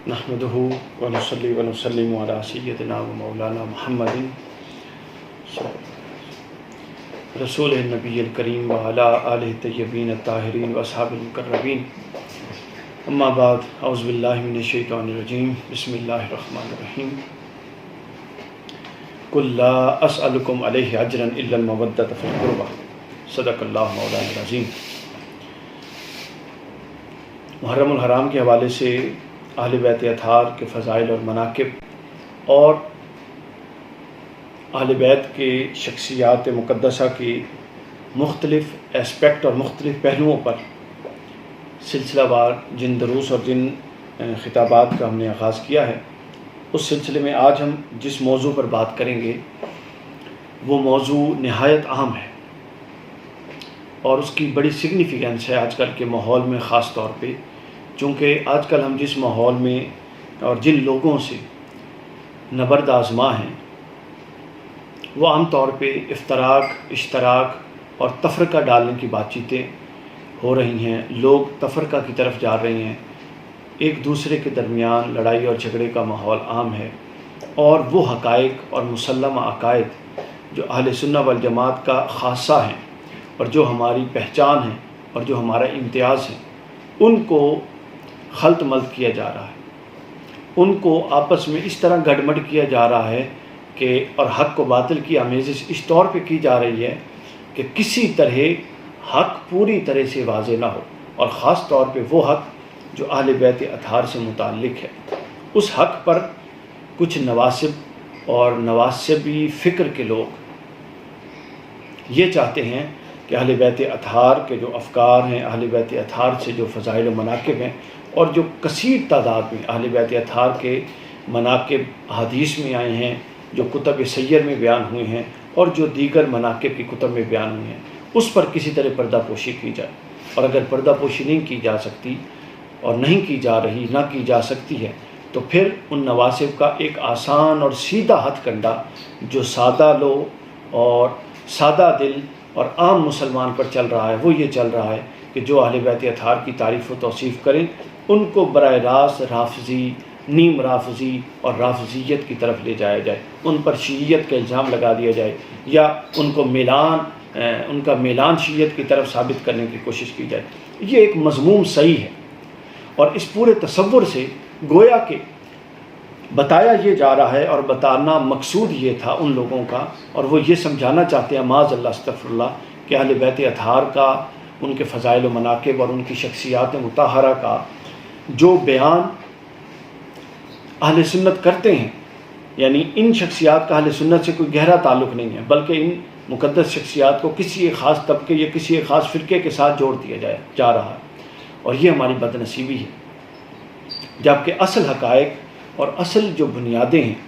نحمده ونصلي ونسلم على سيدنا ومولانا محمد رسول النبی الکریم وعلى آلہ الطیبین الطاہرین واصحاب المقربین، اما بعد، اعوذ باللہ من الشیطان الرجیم، بسم اللہ الرحمن الرحیم۔ قل لا اسألکم علیہ اجرا الا المودۃ فی القربى، صدق اللہ مولانا العظیم۔ محرم الحرام کے حوالے سے اہل بیت اطہار کے فضائل اور مناقب اور اہل بیت کے شخصیات مقدسہ کی مختلف اسپیکٹ اور مختلف پہلوؤں پر سلسلہ وار جن دروس اور جن خطابات کا ہم نے آغاز کیا ہے، اس سلسلے میں آج ہم جس موضوع پر بات کریں گے وہ موضوع نہایت اہم ہے اور اس کی بڑی سگنیفیکنس ہے آج کل کے ماحول میں، خاص طور پہ چونکہ آج کل ہم جس ماحول میں اور جن لوگوں سے نبرد آزما ہیں وہ عام طور پہ افتراق، اشتراک اور تفرقہ ڈالنے کی بات چیتیں ہو رہی ہیں۔ لوگ تفرقہ کی طرف جا رہے ہیں، ایک دوسرے کے درمیان لڑائی اور جھگڑے کا ماحول عام ہے، اور وہ حقائق اور مسلمہ عقائد جو اہل سنہ والجماعت کا خاصہ ہیں اور جو ہماری پہچان ہے اور جو ہمارا امتیاز ہے، ان کو خلط ملط کیا جا رہا ہے، ان کو آپس میں اس طرح گڑمڑ کیا جا رہا ہے کہ اور حق و باطل کی آمیزش اس طور پہ کی جا رہی ہے کہ کسی طرح حق پوری طرح سے واضح نہ ہو، اور خاص طور پہ وہ حق جو اہل بیت اطہار سے متعلق ہے۔ اس حق پر کچھ نواسب اور نواسبی فکر کے لوگ یہ چاہتے ہیں کہ اہل بیت اطہار کے جو افکار ہیں، اہل بیت اطہار سے جو فضائل و مناقب ہیں، اور جو کثیر تعداد میں اہل بیت اطہار کے مناقب حدیث میں آئے ہیں، جو کتب سیر میں بیان ہوئے ہیں اور جو دیگر مناقب کی کتب میں بیان ہوئے ہیں، اس پر کسی طرح پردہ پوشی کی جائے۔ اور اگر پردہ پوشی نہیں کی جا سکتی اور نہیں کی جا رہی، نہ کی جا سکتی ہے، تو پھر ان نواسب کا ایک آسان اور سیدھا ہتھ کنڈا جو سادہ لو اور سادہ دل اور عام مسلمان پر چل رہا ہے، وہ یہ چل رہا ہے کہ جو اہل بیت اطہار کی تعریف و توصیف کریں ان کو براہ راست رافضی، نیم رافضی اور رافضیت کی طرف لے جایا جائے، ان پر شیعیت کا الزام لگا دیا جائے، یا ان کو ان کا میلان شیعیت کی طرف ثابت کرنے کی کوشش کی جائے۔ یہ ایک مذموم صحیح ہے، اور اس پورے تصور سے گویا کہ بتایا یہ جا رہا ہے اور بتانا مقصود یہ تھا ان لوگوں کا، اور وہ یہ سمجھانا چاہتے ہیں معاذ اللہ استغفر اللہ کہ اہل بیت اطہار کا، ان کے فضائل و مناقب اور ان کی شخصیات مطہرہ کا جو بیان اہل سنت کرتے ہیں، یعنی ان شخصیات کا اہل سنت سے کوئی گہرا تعلق نہیں ہے، بلکہ ان مقدس شخصیات کو کسی ایک خاص طبقے یا کسی ایک خاص فرقے کے ساتھ جوڑ دیا جا رہا ہے، اور یہ ہماری بد نصیبی ہے۔ جبکہ اصل حقائق اور اصل جو بنیادیں ہیں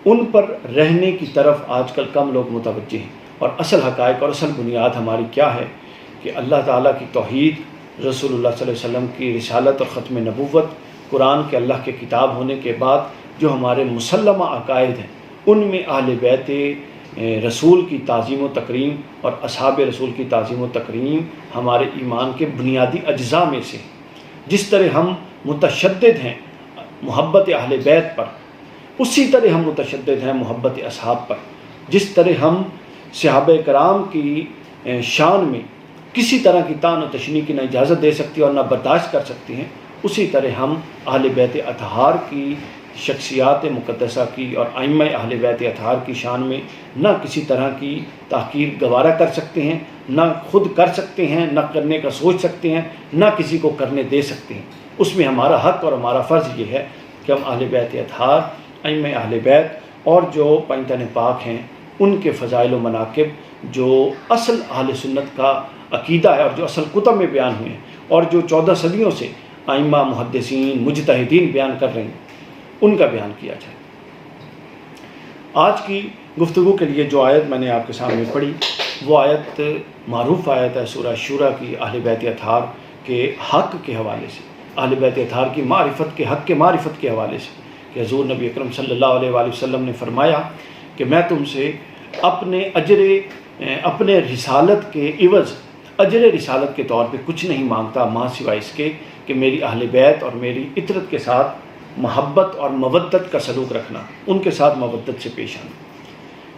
ان پر رہنے کی طرف آج کل کم لوگ متوجہ ہیں، اور اصل حقائق اور اصل بنیاد ہماری کیا ہے کہ اللہ تعالیٰ کی توحید، رسول اللہ صلی اللہ علیہ وسلم کی رسالت اور ختم نبوت، قرآن کے اللہ کے کتاب ہونے کے بعد جو ہمارے مسلمہ عقائد ہیں ان میں اہل بیت رسول کی تعظیم و تکریم اور اصحاب رسول کی تعظیم و تکریم ہمارے ایمان کے بنیادی اجزاء میں سے۔ جس طرح ہم متشدد ہیں محبت اہل بیت پر، اسی طرح ہم متشدد ہیں محبت اصحاب پر۔ جس طرح ہم صحابہ کرام کی شان میں کسی طرح کی طعن و تشنیع کی نہ اجازت دے سکتی اور نہ برداشت کر سکتی ہیں، اسی طرح ہم اہل بیت اطہار کی شخصیات مقدسہ کی اور ائمہ اہل بیت اطہار کی شان میں نہ کسی طرح کی تحقیر گوارا کر سکتے ہیں، نہ خود کر سکتے ہیں، نہ کرنے کا سوچ سکتے ہیں، نہ کسی کو کرنے دے سکتے ہیں۔ اس میں ہمارا حق اور ہمارا فرض یہ ہے کہ ہم اہل بیت اطہار، ائمہ اہل بیت اور جو پنجتن پاک ہیں ان کے فضائل و مناقب جو اصل اہل سنت کا عقیدہ ہے اور جو اصل کتب میں بیان ہوئے ہیں اور جو 14 صدیوں سے ائمہ، محدثین، مجتہدین بیان کر رہے ہیں، ان کا بیان کیا جائے۔ آج کی گفتگو کے لیے جو آیت میں نے آپ کے سامنے پڑھی وہ آیت معروف آیت ہے سورہ شورى کی، اہل بیت اطہار کے حق کے حوالے سے، اہل بیت اطہار کی معرفت کے حق کے معرفت کے حوالے سے، کہ حضور نبی اکرم صلی اللہ علیہ وآلہ وسلم نے فرمایا کہ میں تم سے اپنے رسالت کے عوض اجر رسالت کے طور پہ کچھ نہیں مانگتا ماں سوائے اس کے کہ میری اہل بیت اور میری اطرت کے ساتھ محبت اور مودت کا سلوک رکھنا، ان کے ساتھ مودت سے پیش آنا،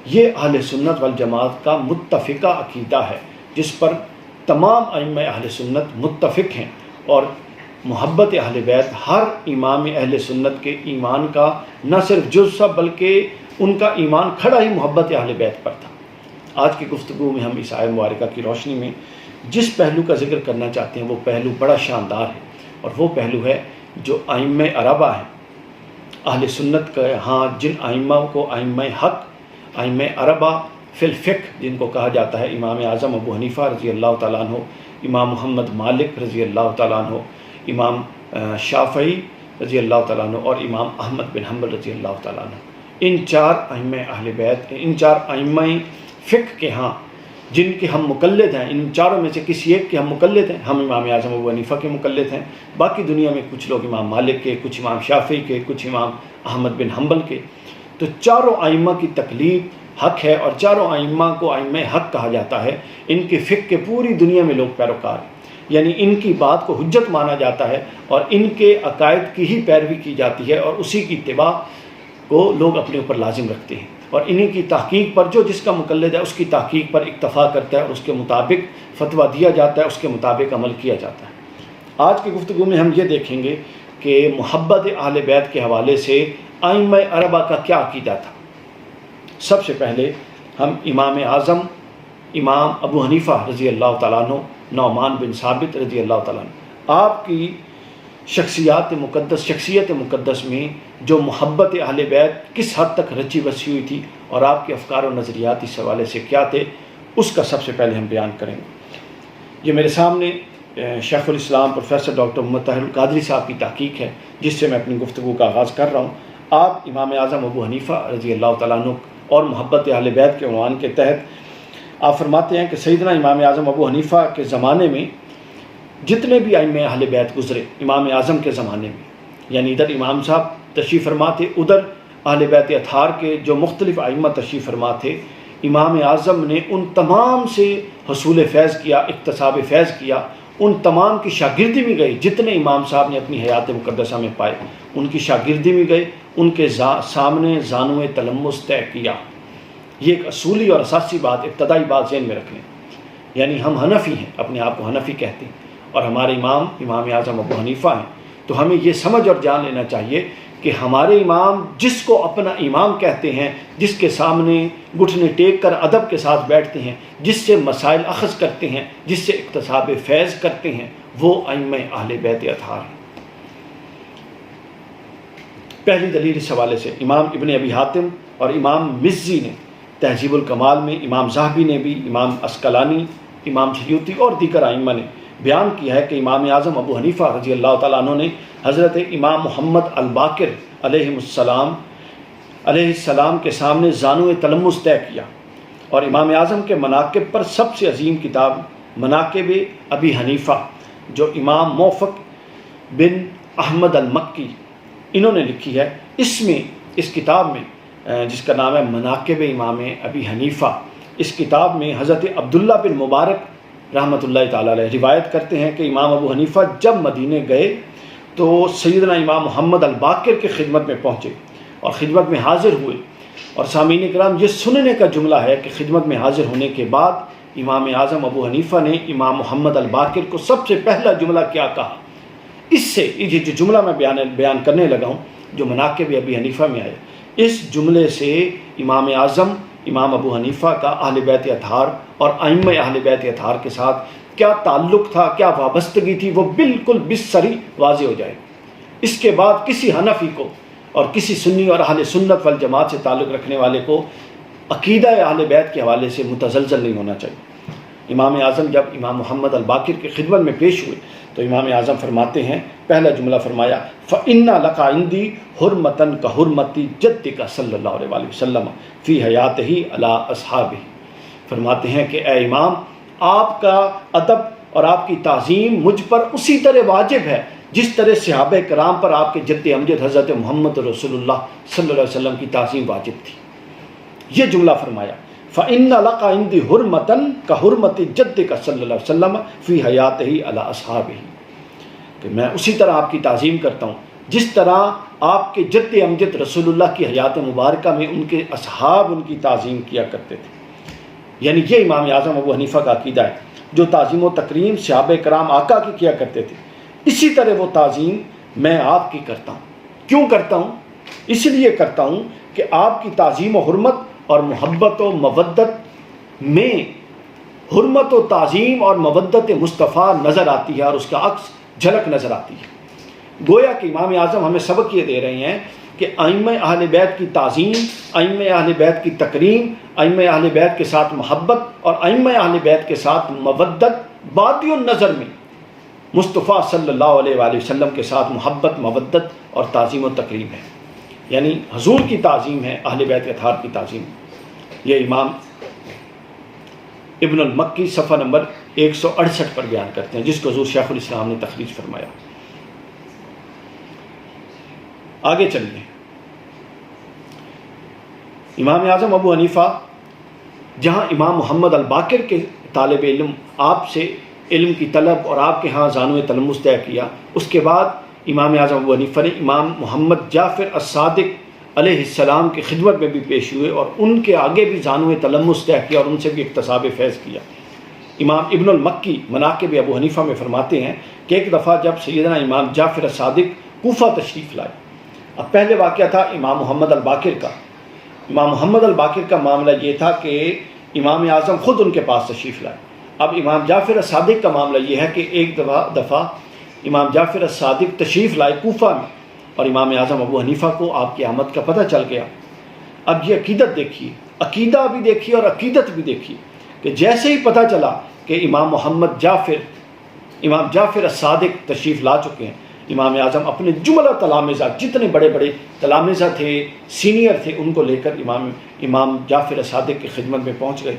یہ اہل سنت والجماعت کا متفقہ عقیدہ ہے جس پر تمام ائمہ اہل سنت متفق ہیں، اور محبت اہل بیت ہر امام اہل سنت کے ایمان کا نہ صرف جزء بلکہ ان کا ایمان کھڑا ہی محبت اہل بیت پر تھا۔ آج کی گفتگو میں ہم اس آیت مبارکہ کی روشنی میں جس پہلو کا ذکر کرنا چاہتے ہیں وہ پہلو بڑا شاندار ہے، اور وہ پہلو ہے جو ائمہ اربعہ ہیں اہل سنت کا، ہاں جن ائمہ کو ائمہ حق، ائمہ اربعہ فی الفقہ جن کو کہا جاتا ہے، امام اعظم ابو حنیفہ رضی اللہ تعالیٰ عنہ، امام محمد مالک رضی اللہ تعالیٰ عنہ، امام شافعی رضی اللہ تعالیٰ عنہ اور امام احمد بن حنبل رضی اللہ تعالیٰ عنہ، ان چار ائمہ اہل بیت، ان چار ائمہ فقہ کے ہاں جن کے ہم مقلد ہیں، ان چاروں میں سے کسی ایک کے ہم مقلد ہیں، ہم امام اعظم ابو حنیفہ کے مقلد ہیں، باقی دنیا میں کچھ لوگ امام مالک کے، کچھ امام شافعی کے، کچھ امام احمد بن حنبل کے، تو چاروں ائمہ کی تقلید حق ہے، اور چاروں ائمہ کو ائمہ حق کہا جاتا ہے۔ ان کے فقہ کے پوری دنیا میں لوگ پیروکار ہیں، یعنی ان کی بات کو حجت مانا جاتا ہے، اور ان کے عقائد کی ہی پیروی کی جاتی ہے، اور اسی کی اتباع کو لوگ اپنے اوپر لازم رکھتے ہیں، اور انہی کی تحقیق پر جو جس کا مقلد ہے اس کی تحقیق پر اکتفا کرتا ہے، اور اس کے مطابق فتویٰ دیا جاتا ہے، اس کے مطابق عمل کیا جاتا ہے۔ آج کی گفتگو میں ہم یہ دیکھیں گے کہ محبت اہل بیت کے حوالے سے ائمہ اربعہ کا کیا عقیدہ تھا۔ سب سے پہلے ہم امام اعظم امام ابو حنیفہ رضی اللہ تعالیٰ عنہ، نعمان بن ثابت رضی اللہ تعالیٰ عنہ، آپ کی شخصیت مقدس میں جو محبت اہل بیت کس حد تک رچی بسی ہوئی تھی، اور آپ کے افکار و نظریات اس حوالے سے کیا تھے، اس کا سب سے پہلے ہم بیان کریں گے۔ یہ میرے سامنے شیخ الاسلام پروفیسر ڈاکٹر محمد طاہر القادری صاحب کی تحقیق ہے جس سے میں اپنی گفتگو کا آغاز کر رہا ہوں۔ آپ امام اعظم ابو حنیفہ رضی اللہ تعالیٰ عنہ اور محبت اہل بیت کے عنوان کے تحت آپ فرماتے ہیں کہ سیدنا امام اعظم ابو حنیفہ کے زمانے میں جتنے بھی ائمہ اہل بیت گزرے امام اعظم کے زمانے میں، یعنی ادھر امام صاحب تشریف فرما تھے، ادھر اہل بیت اطہار کے جو مختلف ائمہ تشریف فرما تھے، امام اعظم نے ان تمام سے حصول فیض کیا، اکتساب فیض کیا، ان تمام کی شاگردی میں گئے، جتنے امام صاحب نے اپنی حیات مقدسہ میں پائے ان کی شاگردی میں گئے، ان کے سامنے زانو تلمس طے کیا۔ یہ ایک اصولی اور اساسی بات، ابتدائی بات ذہن میں رکھ لیں، یعنی ہم حنفی ہیں، اپنے آپ کو حنفی کہتے ہیں، اور ہمارے امام اعظم ابو حنیفہ ہیں، تو ہمیں یہ سمجھ اور جان لینا چاہیے کہ ہمارے امام جس کو اپنا امام کہتے ہیں، جس کے سامنے گھٹنے ٹیک کر ادب کے ساتھ بیٹھتے ہیں، جس سے مسائل اخذ کرتے ہیں، جس سے اکتساب فیض کرتے ہیں، وہ ائمہ اہل بیت اطہار ہیں۔ پہلی دلیل اس حوالے سے امام ابن ابی حاتم اور امام مزی نے تہذیب الکمال میں، امام ذہبی نے بھی، امام عسقلانی، امام سیوطی اور دیگر ائمہ نے بیان کیا ہے کہ امام اعظم ابو حنیفہ رضی اللہ تعالیٰ عنہ نے حضرت امام محمد الباقر علیہ السلام کے سامنے زانو تلمس طے کیا، اور امام اعظم کے مناقب پر سب سے عظیم کتاب مناقب ابی حنیفہ جو امام موفق بن احمد المکی انہوں نے لکھی ہے، اس کتاب میں جس کا نام ہے مناقب امام ابی حنیفہ، اس کتاب میں حضرت عبداللہ بن مبارک رحمۃ اللہ تعالیٰ علیہ روایت کرتے ہیں کہ امام ابو حنیفہ جب مدینے گئے تو سیدنا امام محمد الباقر کی خدمت میں پہنچے اور خدمت میں حاضر ہوئے، اور سامعین کرام یہ سننے کا جملہ ہے کہ خدمت میں حاضر ہونے کے بعد امام اعظم ابو حنیفہ نے امام محمد الباقر کو سب سے پہلا جملہ کیا کہا۔ اس سے یہ جو جملہ میں بیان کرنے لگا ہوں جو مناقب ابی حنیفہ میں آئے، اس جملے سے امام اعظم امام ابو حنیفہ کا اہل بیت اطہار اور ائمہ اہل بیت اطہار کے ساتھ کیا تعلق تھا، کیا وابستگی تھی، وہ بالکل بسری واضح ہو جائے۔ اس کے بعد کسی حنفی کو اور کسی سنی اور اہل سنت والجماعت سے تعلق رکھنے والے کو عقیدہ اہل بیت کے حوالے سے متزلزل نہیں ہونا چاہیے۔ امام اعظم جب امام محمد الباقر کی خدمت میں پیش ہوئے تو امام اعظم فرماتے ہیں، پہلا جملہ فرمایا فَإِنَّ لَكَ عِنْدِي حُرْمَةً كَحُرْمَةِ جَدِّكَ صلی اللہ علیہ وسلم فی حیاتہ علی اصحابہ۔ فرماتے ہیں کہ اے امام، آپ کا ادب اور آپ کی تعظیم مجھ پر اسی طرح واجب ہے جس طرح صحابہ کرام پر آپ کے جد امجد حضرت محمد رسول اللہ صلی اللہ علیہ وسلم کی تعظیم واجب تھی۔ یہ جملہ فرمایا فَإِنَّ لَكَ عِنْدِي حُرْمَةً كَحُرْمَةِ جَدِّكَ صلی اللہ علیہ وسلم فی حیاتہ علی اصحابہ، کہ میں اسی طرح آپ کی تعظیم کرتا ہوں جس طرح آپ کے جد امجد رسول اللہ کی حیات مبارکہ میں ان کے اصحاب ان کی تعظیم کیا کرتے تھے. یعنی یہ امام اعظم ابو حنیفہ کا عقیدہ ہے. جو تعظیم و تکریم صحابہ کرام آقا کی کیا کرتے تھے، اسی طرح وہ تعظیم میں آپ کی کرتا ہوں. کیوں کرتا ہوں؟ اس لیے کرتا ہوں کہ آپ کی تعظیم و حرمت اور محبت و مودت میں حرمت و تعظیم اور مودت مصطفیٰ نظر آتی ہے اور اس کا عکس جھلک نظر آتی ہے. گویا کہ امام اعظم ہمیں سبق یہ دے رہے ہیں کہ ائمہ اہل بیت کی تعظیم، ائمہ اہل بیت کی تکریم، ائمہ اہل بیت کے ساتھ محبت اور ائمہ اہل بیت کے ساتھ مودت بادی النظر میں مصطفیٰ صلی اللہ علیہ وآلہ وسلم کے ساتھ محبت، مودت اور تعظیم و تکریم ہے. یعنی حضور کی تعظیم ہے، اہل بیت اطہار کی تعظیم. یہ امام ابن المکی صفحہ نمبر 168 پر بیان کرتے ہیں، جس کو حضور شیخ الاسلام نے تخریج فرمایا. آگے چلیے. امام اعظم ابو حنیفہ جہاں امام محمد الباقر کے طالب علم آپ سے علم کی طلب اور آپ کے ہاں زانو تلمس طے کیا، اس کے بعد امام اعظم ابو حنیفہ نے امام محمد جعفر الصادق علیہ السلام کی خدمت میں بھی پیش ہوئے اور ان کے آگے بھی زانو تلمس طے کیا اور ان سے بھی اکتساب فیض کیا. امام ابن المکی مناقب ابو حنیفہ میں فرماتے ہیں کہ ایک دفعہ جب سیدنا امام جعفر الصادق کوفہ تشریف لائے. اب پہلے واقعہ تھا امام محمد الباقر کا. امام محمد الباقر کا معاملہ یہ تھا کہ امام اعظم خود ان کے پاس تشریف لائے. اب امام جعفر الصادق کا معاملہ یہ ہے کہ ایک دفعہ امام جعفر الصادق تشریف لائے کوفہ میں اور امام اعظم ابو حنیفہ کو آپ کی آمد کا پتہ چل گیا. اب یہ عقیدت دیکھیے، عقیدہ بھی دیکھیے اور عقیدت بھی دیکھیے کہ جیسے ہی پتہ چلا کہ امام جعفر الصادق تشریف لا چکے ہیں، امام اعظم اپنے جملہ تلامذہ، جتنے بڑے بڑے تلامذہ تھے، سینئر تھے، ان کو لے کر امام جعفر الصادق کی خدمت میں پہنچ گئے.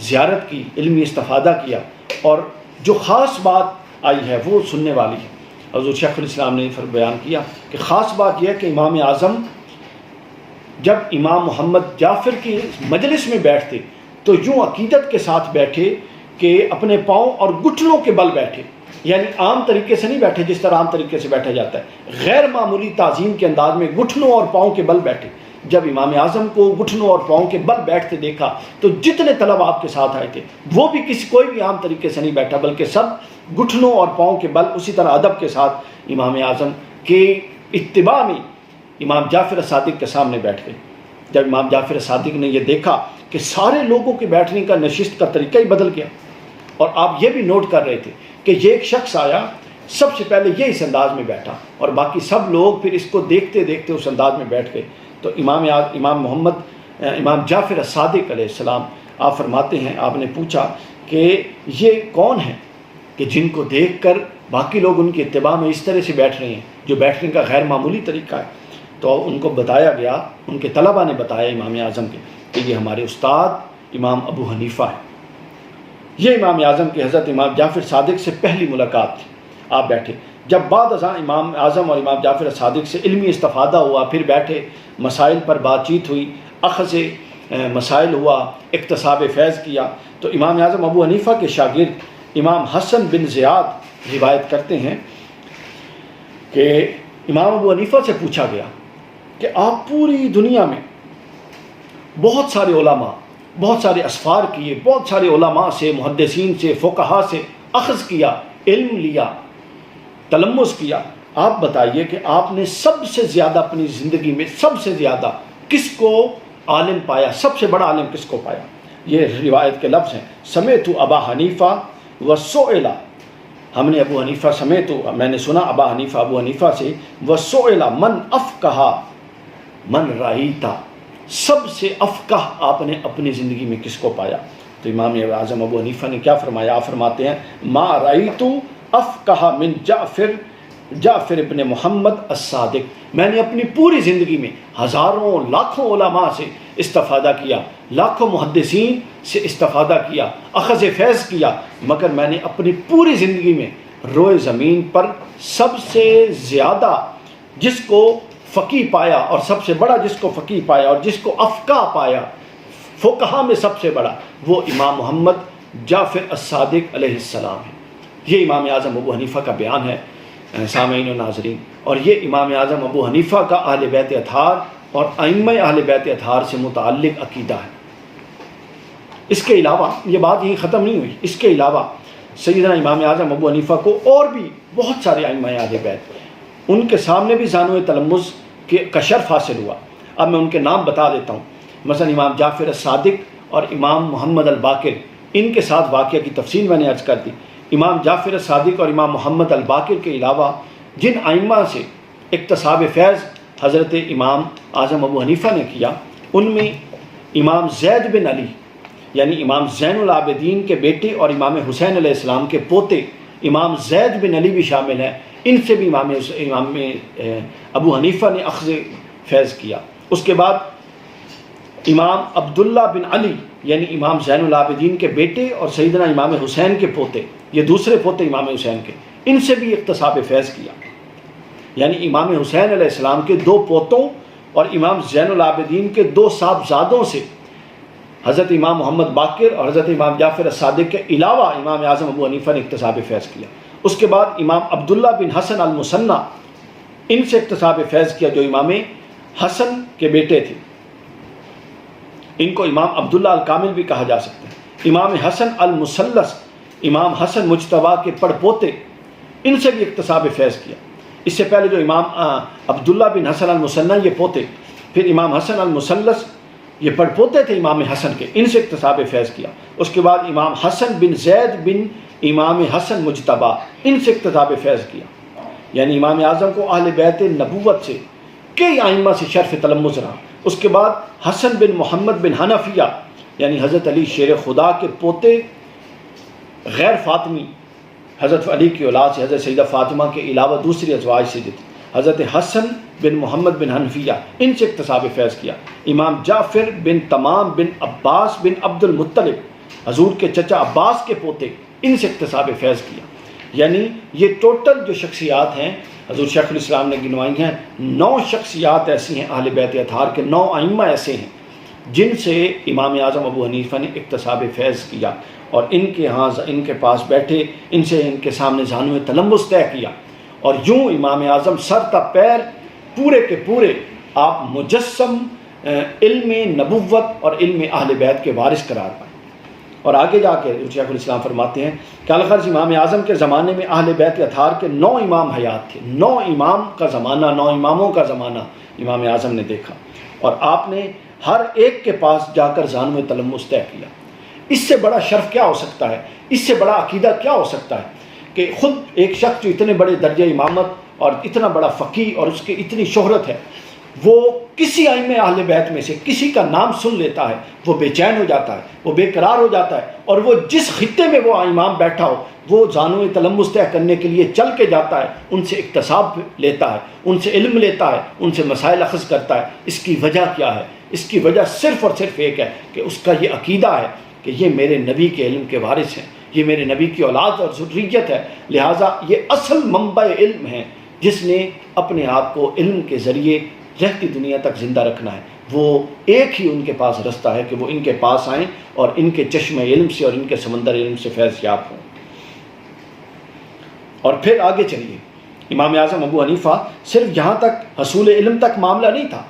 زیارت کی، علمی استفادہ کیا اور جو خاص بات آئی ہے وہ سننے والی ہے. حضور شیخ الاسلام نے بیان کیا کہ خاص بات یہ ہے کہ امام اعظم جب امام محمد جعفر کی مجلس میں بیٹھتے تو یوں عقیدت کے ساتھ بیٹھے کہ اپنے پاؤں اور گھٹنوں کے بل بیٹھے. یعنی عام طریقے سے نہیں بیٹھے جس طرح عام طریقے سے بیٹھا جاتا ہے، غیر معمولی تعظیم کے انداز میں گھٹنوں اور پاؤں کے بل بیٹھے. جب امام اعظم کو گھٹنوں اور پاؤں کے بل بیٹھتے دیکھا تو جتنے طلب آپ کے ساتھ آئے تھے وہ بھی کوئی بھی عام طریقے سے نہیں بیٹھا، بلکہ سب گھٹنوں اور پاؤں کے بل اسی طرح ادب کے ساتھ امام اعظم کے اتباع میں امام جعفر الصادق کے سامنے بیٹھ گئے. جب امام جعفر الصادق نے یہ دیکھا کہ سارے لوگوں کے بیٹھنے کا نشست کا طریقہ ہی بدل گیا، اور آپ یہ بھی نوٹ کر رہے تھے کہ یہ ایک شخص آیا، سب سے پہلے یہ اس انداز میں بیٹھا اور باقی سب لوگ پھر اس کو دیکھتے دیکھتے اس انداز میں بیٹھ گئے. تو امام جعفر الصادق علیہ السلام آپ فرماتے ہیں، آپ نے پوچھا کہ یہ کون ہے کہ جن کو دیکھ کر باقی لوگ ان کی اتباع میں اس طرح سے بیٹھ رہے ہیں جو بیٹھنے کا غیر معمولی طریقہ ہے. تو ان کو بتایا گیا، ان کے طلباء نے بتایا امام اعظم کے کہ یہ ہمارے استاد امام ابو حنیفہ ہے. یہ امام اعظم کی حضرت امام جعفر صادق سے پہلی ملاقات تھی. آپ بیٹھے، جب بعد ازاں امام اعظم اور امام جعفر صادق سے علمی استفادہ ہوا، پھر بیٹھے، مسائل پر بات چیت ہوئی، اخذ مسائل ہوا، اکتساب فیض کیا. تو امام اعظم ابو حنیفہ کے شاگرد امام حسن بن زیاد روایت کرتے ہیں کہ امام ابو حنیفہ سے پوچھا گیا کہ آپ پوری دنیا میں بہت سارے علماء، بہت سارے اسفار کیے، بہت سارے علماء سے، محدثین سے، فقہا سے اخذ کیا، علم لیا، تلمس کیا، آپ بتائیے کہ آپ نے سب سے زیادہ اپنی زندگی میں سب سے زیادہ کس کو عالم پایا، سب سے بڑا عالم کس کو پایا؟ یہ روایت کے لفظ ہیں، سمیت ابا حنیفہ وسئل، ہم نے ابو حنیفہ سمیت، میں نے سنا ابا حنیفہ ابو حنیفہ سے، وسئل من افقہ من رایتا، سب سے افقہ آپ نے اپنی زندگی میں کس کو پایا؟ تو امام اعظم ابو حنیفہ نے کیا فرمایا؟ آپ فرماتے ہیں ما رایت افقہ من جعفر ابن محمد الصادق، میں نے اپنی پوری زندگی میں ہزاروں لاکھوں علماء سے استفادہ کیا، لاکھوں محدثین سے استفادہ کیا، اخذ فیض کیا، مگر میں نے اپنی پوری زندگی میں روئے زمین پر سب سے زیادہ جس کو فقیہ پایا اور سب سے بڑا جس کو فقیہ پایا اور جس کو افقہ پایا، فقہا میں سب سے بڑا، وہ امام محمد جعفر الصادق علیہ السلام ہے. یہ امام اعظم ابو حنیفہ کا بیان ہے سامعین و ناظرین، اور یہ امام اعظم ابو حنیفہ کا اہل بیت اطہار اور ائمہ اہل بیت اطہار سے متعلق عقیدہ ہے۔ اس کے علاوہ یہ بات یہیں ختم نہیں ہوئی، اس کے علاوہ سیدنا امام اعظم ابو حنیفہ کو اور بھی بہت سارے ائمہ اہل بیت، ان کے سامنے بھی زانو تلمذ کا شرف حاصل ہوا۔ اب میں ان کے نام بتا دیتا ہوں۔ مثلا امام جعفر الصادق اور امام محمد الباقر، ان کے ساتھ واقعہ کی تفصیل میں نے عرض کر دی۔ امام جعفر الصادق اور امام محمد الباقر کے علاوہ جن ائمہ سے اکتساب فیض حضرت امام اعظم ابو حنیفہ نے کیا، ان میں امام زید بن علی یعنی امام زین العابدین کے بیٹے اور امام حسین علیہ السلام کے پوتے امام زید بن علی بھی شامل ہیں۔ ان سے بھی امام ابو حنیفہ نے اخذ فیض کیا۔ اس کے بعد امام عبداللہ بن علی یعنی امام زین العابدین کے بیٹے اور سیدنا امام حسین کے پوتے، یہ دوسرے پوتے امام حسین کے، ان سے بھی اکتساب فیض کیا۔ یعنی امام حسین علیہ السلام کے 2 پوتوں اور امام زین العابدین کے 2 صاحبزادوں سے حضرت امام محمد باقر اور حضرت امام جعفر الصادق کے علاوہ امام اعظم ابو حنیفہ نے اکتساب فیض کیا۔ اس کے بعد امام عبداللہ بن حسن المثنی، ان سے اکتساب فیض کیا جو امام حسن کے بیٹے تھے، ان کو امام عبداللہ الکامل بھی کہا جا سکتا ہے۔ امام حسن المثلث، امام حسن مجتبیٰ کے پڑ پوتے، ان سے بھی اکتساب فیض کیا۔ اس سے پہلے جو امام عبداللہ بن حسن المثنی یہ پوتے، پھر امام حسن المثلث یہ پڑ پوتے تھے امام حسن کے، ان سے اکتساب فیض کیا۔ اس کے بعد امام حسن بن زید بن امام حسن مجتبیٰ، ان سے اکتساب فیض کیا۔ یعنی امام اعظم کو اہل بیت نبوت سے کئی ائمہ سے شرف تلمذ رہا۔ اس کے بعد حسن بن محمد بن حنفیہ یعنی حضرت علی شیر خدا کے پوتے، غیر فاطمی، حضرت علی کی اولاد سے حضرت سیدہ فاطمہ کے علاوہ دوسری ازواج سے جو تھی، حضرت حسن بن محمد بن حنفیہ، ان سے اکتساب فیض کیا۔ امام جعفر بن تمام بن عباس بن عبد المطلب، حضور کے چچا عباس کے پوتے، ان سے اکتساب فیض کیا۔ یعنی یہ ٹوٹل جو شخصیات ہیں حضور شیخ الاسلام نے گنوائی ہیں، 9 شخصیات ایسی ہیں اہل بیت اطہار کے، 9 ائمہ ایسے ہیں جن سے امام اعظم ابو حنیفہ نے اکتساب فیض کیا، اور ان کے ہاں ان کے پاس بیٹھے، ان سے ان کے سامنے زانو تلمذ طے کیا، اور یوں امام اعظم سر تا پیر پورے کے پورے آپ مجسم علم نبوت اور علم اہل بیت کے وارث قرار پائے۔ اور آگے جا کے شیخ الاسلام فرماتے ہیں کہ الغرض امام اعظم کے زمانے میں اہل بیت اطہار کے 9 امام حیات تھے، 9 امام کا زمانہ، 9 اماموں کا زمانہ امام اعظم نے دیکھا، اور آپ نے ہر ایک کے پاس جا کر زانو تلمذ طے کیا۔ اس سے بڑا شرف کیا ہو سکتا ہے، اس سے بڑا عقیدہ کیا ہو سکتا ہے کہ خود ایک شخص جو اتنے بڑے درجہ امامت اور اتنا بڑا فقیہ اور اس کی اتنی شہرت ہے، وہ کسی ائمہ اہل بیت میں سے کسی کا نام سن لیتا ہے، وہ بے چین ہو جاتا ہے، وہ بے قرار ہو جاتا ہے، اور وہ جس خطے میں وہ امام بیٹھا ہو وہ زانو تلمذ طے کرنے کے لیے چل کے جاتا ہے، ان سے اکتساب لیتا ہے، ان سے علم لیتا ہے، ان سے مسائل اخذ کرتا ہے۔ اس کی وجہ کیا ہے؟ اس کی وجہ صرف اور صرف ایک ہے کہ اس کا یہ عقیدہ ہے کہ یہ میرے نبی کے علم کے وارث ہیں، یہ میرے نبی کی اولاد اور ذریت ہے، لہٰذا یہ اصل منبع علم ہے جس نے اپنے آپ کو علم کے ذریعے رہتی دنیا تک زندہ رکھنا ہے۔ وہ ایک ہی ان کے پاس رستہ ہے کہ وہ ان کے پاس آئیں اور ان کے چشمہ علم سے اور ان کے سمندر علم سے فیض یاب ہوں۔ اور پھر آگے چلیے، امام اعظم ابو حنیفہ صرف یہاں تک حصول علم تک معاملہ نہیں تھا،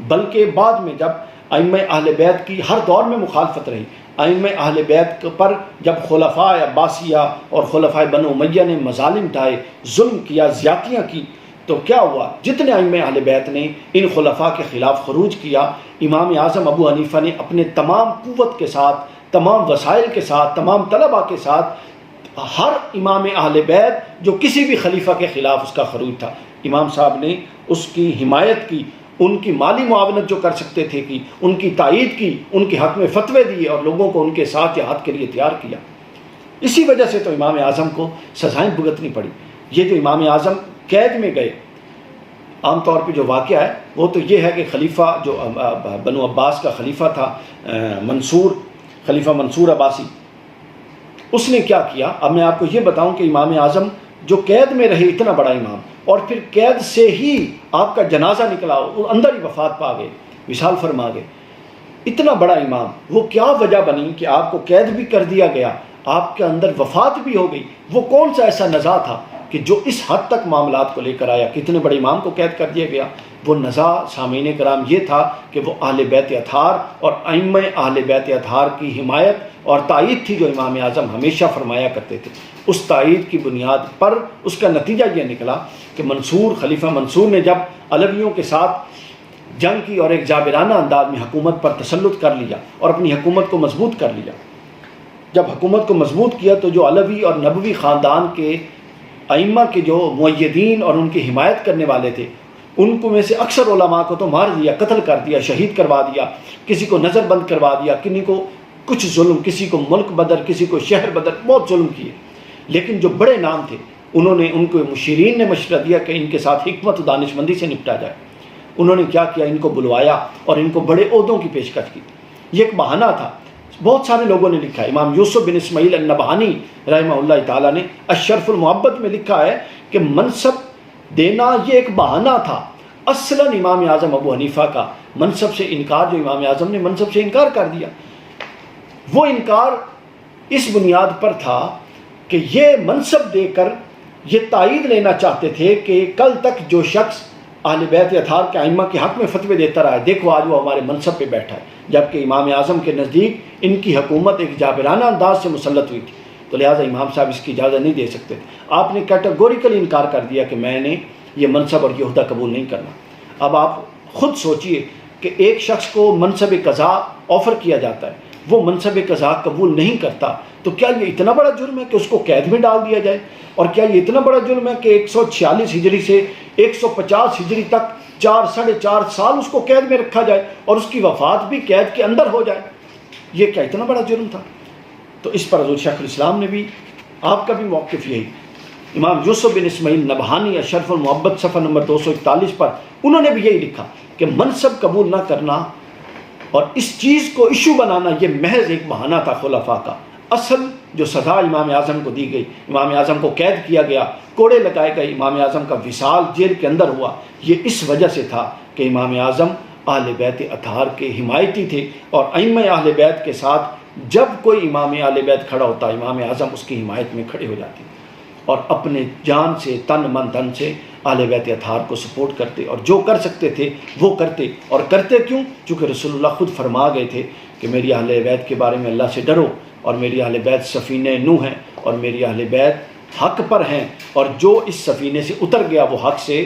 بلکہ بعد میں جب ائمہ اہل بیت کی ہر دور میں مخالفت رہی، ائمہ اہل بیت پر جب خلفائے عباسیہ اور خلفائے بنو امیہ نے مظالم ڈھائے، ظلم کیا، زیادتیاں کی، تو کیا ہوا؟ جتنے ائمہ اہل بیت نے ان خلفاء کے خلاف خروج کیا، امام اعظم ابو حنیفہ نے اپنے تمام قوت کے ساتھ، تمام وسائل کے ساتھ، تمام طلباء کے ساتھ، ہر امام اہل بیت جو کسی بھی خلیفہ کے خلاف اس کا خروج تھا، امام صاحب نے اس کی حمایت کی، ان کی مالی معاونت جو کر سکتے تھے کی، ان کی تائید کی، ان کے حق میں فتوے دیے اور لوگوں کو ان کے ساتھ جہاد کے لیے تیار کیا۔ اسی وجہ سے تو امام اعظم کو سزائیں بھگتنی پڑی۔ یہ جو امام اعظم قید میں گئے، عام طور پہ جو واقعہ ہے وہ تو یہ ہے کہ خلیفہ جو بنو عباس کا خلیفہ تھا، خلیفہ منصور عباسی، اس نے کیا کیا؟ اب میں آپ کو یہ بتاؤں کہ امام اعظم جو قید میں رہے، اتنا بڑا امام، اور پھر قید سے ہی آپ کا جنازہ نکلا، وہ اندر ہی وفات پا گئے، وصال فرما گئے، اتنا بڑا امام، وہ کیا وجہ بنی کہ آپ کو قید بھی کر دیا گیا، آپ کے اندر وفات بھی ہو گئی؟ وہ کون سا ایسا نزاع تھا کہ جو اس حد تک معاملات کو لے کر آیا، کتنے بڑے امام کو قید کر دیا گیا، وہ نزاع سامعین کرام یہ تھا کہ وہ اہل بیت اطہار اور ائمہ اہل بیت اطہار کی حمایت اور تائید تھی جو امام اعظم ہمیشہ فرمایا کرتے تھے۔ اس تائید کی بنیاد پر اس کا نتیجہ یہ نکلا کہ خلیفہ منصور نے جب علویوں کے ساتھ جنگ کی اور ایک جابرانہ انداز میں حکومت پر تسلط کر لیا اور اپنی حکومت کو مضبوط کر لیا، جب حکومت کو مضبوط کیا تو جو علوی اور نبوی خاندان کے ائمہ کے جو مؤیدین اور ان کی حمایت کرنے والے تھے، ان کو میں سے اکثر علماء کو تو مار دیا، قتل کر دیا، شہید کروا دیا، کسی کو نظر بند کروا دیا، کسی کو کچھ ظلم، کسی کو ملک بدر، کسی کو شہر بدر، بہت ظلم کیے۔ لیکن جو بڑے نام تھے ان کو مشیرین نے مشورہ دیا کہ ان کے ساتھ حکمت و دانش مندی سے نپٹا جائے۔ انہوں نے کیا کیا، ان کو بلوایا اور ان کو بڑے عہدوں کی پیشکش کی۔ یہ ایک بہانہ تھا، بہت سارے لوگوں نے لکھا ہے۔ امام یوسف بن اسماعیل النبہانی رحمہ اللہ تعالیٰ نے الشرف المحبت میں لکھا ہے کہ منصب دینا یہ ایک بہانہ تھا، اصلاً امام اعظم ابو حنیفہ کا منصب سے انکار، جو امام اعظم نے منصب سے انکار کر دیا، وہ انکار اس بنیاد پر تھا کہ یہ منصب دے کر یہ تائید لینا چاہتے تھے کہ کل تک جو شخص اہل بیت اطہار کے ائمہ کے حق میں فتوے دیتا رہا ہے، دیکھو آج وہ ہمارے منصب پہ بیٹھا ہے، جبکہ امام اعظم کے نزدیک ان کی حکومت ایک جابرانہ انداز سے مسلط ہوئی تھی، تو لہٰذا امام صاحب اس کی اجازت نہیں دے سکتے تھے۔ آپ نے کیٹیگوریکلی انکار کر دیا کہ میں نے یہ منصب اور یہ عہدہ قبول نہیں کرنا۔ اب آپ خود سوچئے کہ ایک شخص کو منصب قضاء آفر کیا جاتا ہے، وہ منصب قضاء قبول نہیں کرتا، تو کیا یہ اتنا بڑا جرم ہے کہ اس کو قید میں ڈال دیا جائے؟ اور کیا یہ اتنا بڑا جرم ہے کہ 146 ہجری سے 150 ہجری تک 4.5 سال اس کو قید میں رکھا جائے اور اس کی وفات بھی قید کے اندر ہو جائے؟ یہ کیا اتنا بڑا جرم تھا؟ تو اس پر حضور شیخ الاسلام نے بھی، آپ کا بھی موقف یہی۔ امام یوسف بن اسماعیل نبہانی اشرف المحبت صفحہ نمبر 241 پر انہوں نے بھی یہی لکھا کہ منصب قبول نہ کرنا اور اس چیز کو ایشو بنانا یہ محض ایک بہانہ تھا خلفاء کا۔ اصل جو سزا امام اعظم کو دی گئی، امام اعظم کو قید کیا گیا، کوڑے لگائے گئے، امام اعظم کا وصال جیل کے اندر ہوا، یہ اس وجہ سے تھا کہ امام اعظم اہل بیت اطہار کے حمایتی تھے، اور ائمہ اہل بیت کے ساتھ جب کوئی امام اہل بیت کھڑا ہوتا امام اعظم اس کی حمایت میں کھڑے ہو جاتے اور اپنے جان سے تن من دھن سے اہل بیت اطہار کو سپورٹ کرتے، اور جو کر سکتے تھے وہ کرتے۔ اور کرتے کیوں؟ چونکہ رسول اللہ خود فرما گئے تھے کہ میری اہل بیت کے بارے میں اللہ سے ڈرو، اور میری اہل بیت سفینہ نوح ہیں، اور میری اہل بیت حق پر ہیں، اور جو اس سفینے سے اتر گیا وہ حق سے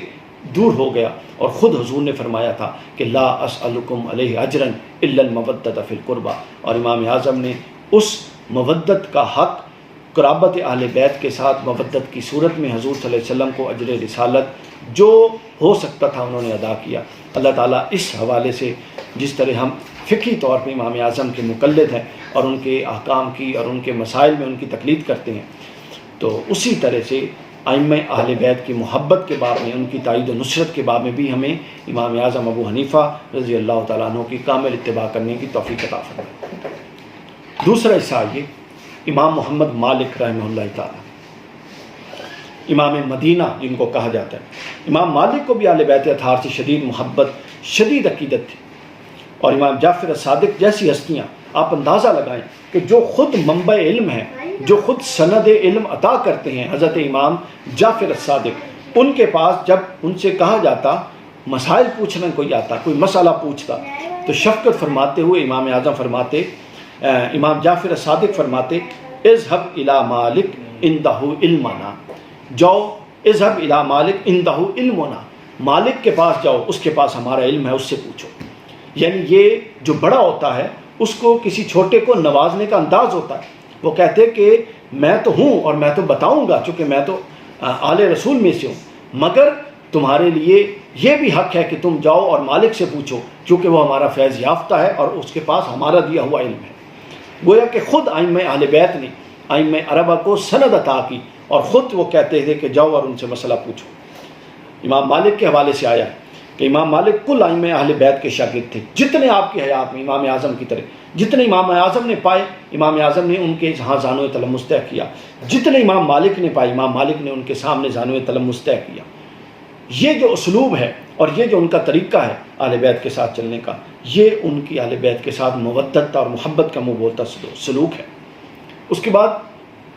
دور ہو گیا۔ اور خود حضور نے فرمایا تھا کہ لا اسألکم علیہ اجرا الا المودۃ فی القربى، اور امام اعظم نے اس مودت کا حق قرابت اہل بیت کے ساتھ مودت کی صورت میں حضور صلی اللہ علیہ وسلم کو اجر رسالت جو ہو سکتا تھا انہوں نے ادا کیا۔ اللہ تعالیٰ اس حوالے سے جس طرح ہم فقہی طور پہ امام اعظم کے مقلد ہیں اور ان کے احکام کی اور ان کے مسائل میں ان کی تقلید کرتے ہیں، تو اسی طرح سے ائمہ اہل بیت کی محبت کے باب میں، ان کی تائید و نصرت کے باب میں بھی ہمیں امام اعظم ابو حنیفہ رضی اللہ تعالیٰ عنہ کی کامل اتباع کرنے کی توفیق عطا فرمائے۔ دوسرا حصہ یہ امام محمد مالک رحمہ اللہ تعالیٰ، امام مدینہ جن کو کہا جاتا ہے۔ امام مالک کو بھی اہل بیت اطہار سے شدید محبت، شدید عقیدت تھی، اور امام جعفر الصادق جیسی ہستیاں، آپ اندازہ لگائیں کہ جو خود منبع علم ہیں، جو خود سند علم عطا کرتے ہیں، حضرت امام جعفر الصادق، ان کے پاس جب ان سے کہا جاتا مسائل پوچھنا کوئی آتا، کوئی مسئلہ پوچھتا، تو شفقت فرماتے ہوئے امام اعظم فرماتے، امام جعفر الصادق فرماتے اذهب الى مالک عنده علمنا، جاؤ اذهب الى مالک عنده علمنا، مالک کے پاس جاؤ، اس کے پاس ہمارا علم ہے، اس سے پوچھو۔ یعنی یہ جو بڑا ہوتا ہے اس کو کسی چھوٹے کو نوازنے کا انداز ہوتا ہے۔ وہ کہتے کہ میں تو ہوں اور میں تو بتاؤں گا، چونکہ میں تو آل رسول میں سے ہوں، مگر تمہارے لیے یہ بھی حق ہے کہ تم جاؤ اور مالک سے پوچھو، چونکہ وہ ہمارا فیض یافتہ ہے اور اس کے پاس ہمارا دیا ہوا علم ہے۔ گویا کہ خود ائمہ اہل بیت نے ائمہ اربعہ کو سند عطا کی، اور خود وہ کہتے تھے کہ جاؤ اور ان سے مسئلہ پوچھو۔ امام مالک کے حوالے سے آیا کہ امام مالک کل ائمہ اہل بیت کے شاگرد تھے، جتنے آپ کی حیات میں امام اعظم کی طرح، جتنے امام اعظم نے پائے امام اعظم نے ان کے ہاں زانو تلمس طے کیا، جتنے امام مالک نے پائے امام مالک نے ان کے سامنے زانو تلمس طے کیا۔ یہ جو اسلوب ہے اور یہ جو ان کا طریقہ ہے اہل بیت کے ساتھ چلنے کا، یہ ان کی اہل بیت کے ساتھ مودت اور محبت کا منہ بولتا سلوک ہے۔ اس کے بعد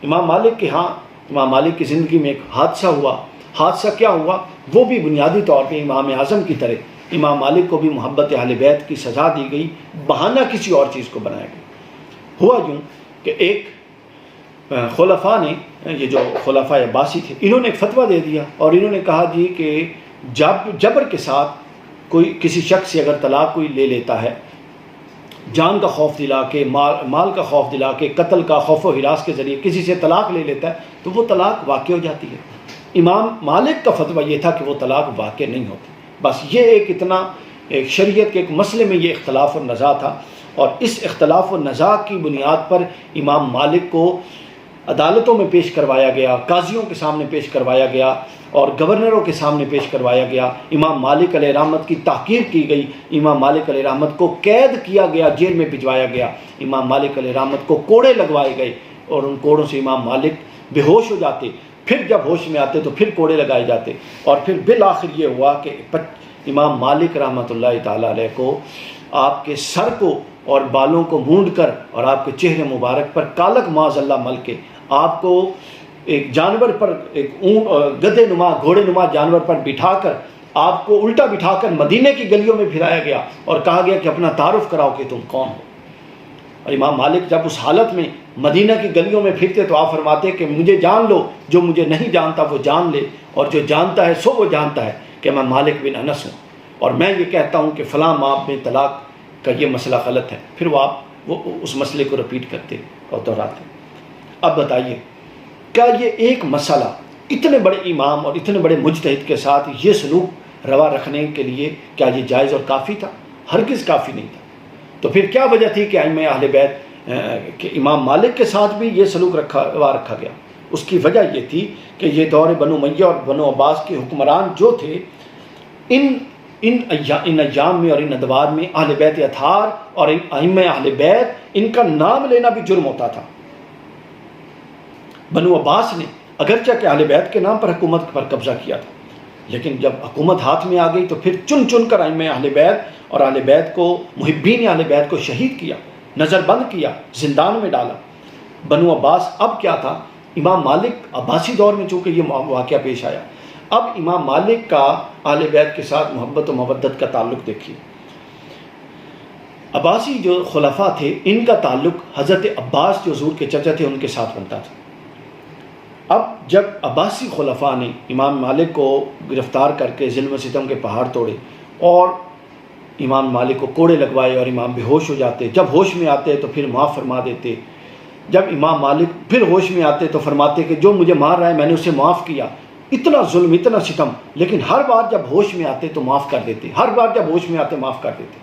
امام مالک کے ہاں امام مالک کی زندگی میں ایک حادثہ ہوا. حادثہ کیا ہوا؟ وہ بھی بنیادی طور پہ امام اعظم کی طرح امام مالک کو بھی محبت اہل بیت کی سزا دی گئی، بہانہ کسی اور چیز کو بنایا گیا. ہوا یوں کہ ایک خلفاء نے، یہ جو خلفاء عباسی تھے، انہوں نے ایک فتویٰ دے دیا اور انہوں نے کہا جی کہ جبر کے ساتھ کوئی کسی شخص سے اگر طلاق کوئی لے لیتا ہے، جان کا خوف دلا کے، مال کا خوف دلا کے، قتل کا خوف و ہراس کے ذریعے کسی سے طلاق لے لیتا ہے تو وہ طلاق واقع ہو جاتی ہے. امام مالک کا فتویٰ یہ تھا کہ وہ طلاق واقع نہیں ہوتی. بس یہ ایک شریعت کے ایک مسئلے میں یہ اختلاف و نزاع تھا، اور اس اختلاف و نزاع کی بنیاد پر امام مالک کو عدالتوں میں پیش کروایا گیا، قاضیوں کے سامنے پیش کروایا گیا اور گورنروں کے سامنے پیش کروایا گیا. امام مالک علیہ رحمت کی تحقیر کی گئی، امام مالک علیہ رحمت کو قید کیا گیا، جیل میں بھجوایا گیا. امام مالک علیہ رحمت کو کوڑے لگوائے گئے اور ان کوڑوں سے امام مالک بے ہوش ہو جاتے، پھر جب ہوش میں آتے تو پھر کوڑے لگائے جاتے، اور پھر بالآخر یہ ہوا کہ امام مالک رحمۃ اللہ تعالیٰ علیہ کو آپ کے سر کو اور بالوں کو مونڈ کر اور آپ کے چہرے مبارک پر کالک معاذ اللہ مل کے آپ کو ایک جانور پر، ایک گدھے نما، گھوڑے نما جانور پر بٹھا کر آپ کو الٹا بٹھا کر مدینہ کی گلیوں میں پھرایا گیا اور کہا گیا کہ اپنا تعارف کراؤ کہ تم کون ہو. اور امام مالک جب اس حالت میں مدینہ کی گلیوں میں پھرتے تو آپ فرماتے کہ مجھے جان لو، جو مجھے نہیں جانتا وہ جان لے، اور جو جانتا ہے سو وہ جانتا ہے کہ میں مالک بن انس ہوں، اور میں یہ کہتا ہوں کہ فلاں ماں میں طلاق کا یہ مسئلہ غلط ہے. پھر وہ اس مسئلے کو رپیٹ کرتے اور دہراتے. اب بتائیے، کیا یہ ایک مسئلہ اتنے بڑے امام اور اتنے بڑے مجتہد کے ساتھ یہ سلوک روا رکھنے کے لیے کیا یہ جائز اور کافی تھا؟ ہرگز کافی نہیں تھا. تو پھر کیا وجہ تھی کہ ائمہ اہل بیت کہ امام مالک کے ساتھ بھی یہ سلوک روا رکھا گیا؟ اس کی وجہ یہ تھی کہ یہ دور بنو امیہ اور بنو عباس کے حکمران جو تھے، ان ایام میں اور ان ادوار میں اہل بیت اطہار اور ائمہ اہل بیت ان کا نام لینا بھی جرم ہوتا تھا. بنو عباس نے اگرچہ کہ اہل بیت کے نام پر حکومت پر قبضہ کیا تھا، لیکن جب حکومت ہاتھ میں آ گئی تو پھر چن چن کر ائمہ اہل بیت اور اہل بیت کو، محبین اہل بیت کو شہید کیا، نظر بند کیا، زندان میں ڈالا. بنو عباس اب کیا تھا؟ امام مالک عباسی دور میں چونکہ یہ واقعہ پیش آیا، اب امام مالک کا اہل بیت کے ساتھ محبت و مودت کا تعلق دیکھیے. عباسی جو خلفاء تھے ان کا تعلق حضرت عباس جو حضور کے چچا تھے ان کے ساتھ بنتا تھا. اب جب عباسی خلفاء نے امام مالک کو گرفتار کر کے ظلم و ستم کے پہاڑ توڑے اور امام مالک کو کوڑے لگوائے اور امام بے ہوش ہو جاتے، جب ہوش میں آتے تو پھر معاف فرما دیتے، جب امام مالک پھر ہوش میں آتے تو فرماتے کہ جو مجھے مار رہا ہے میں نے اسے معاف کیا. اتنا ظلم، اتنا ستم، لیکن ہر بار جب ہوش میں آتے تو معاف کر دیتے، ہر بار جب ہوش میں آتے معاف کر دیتے.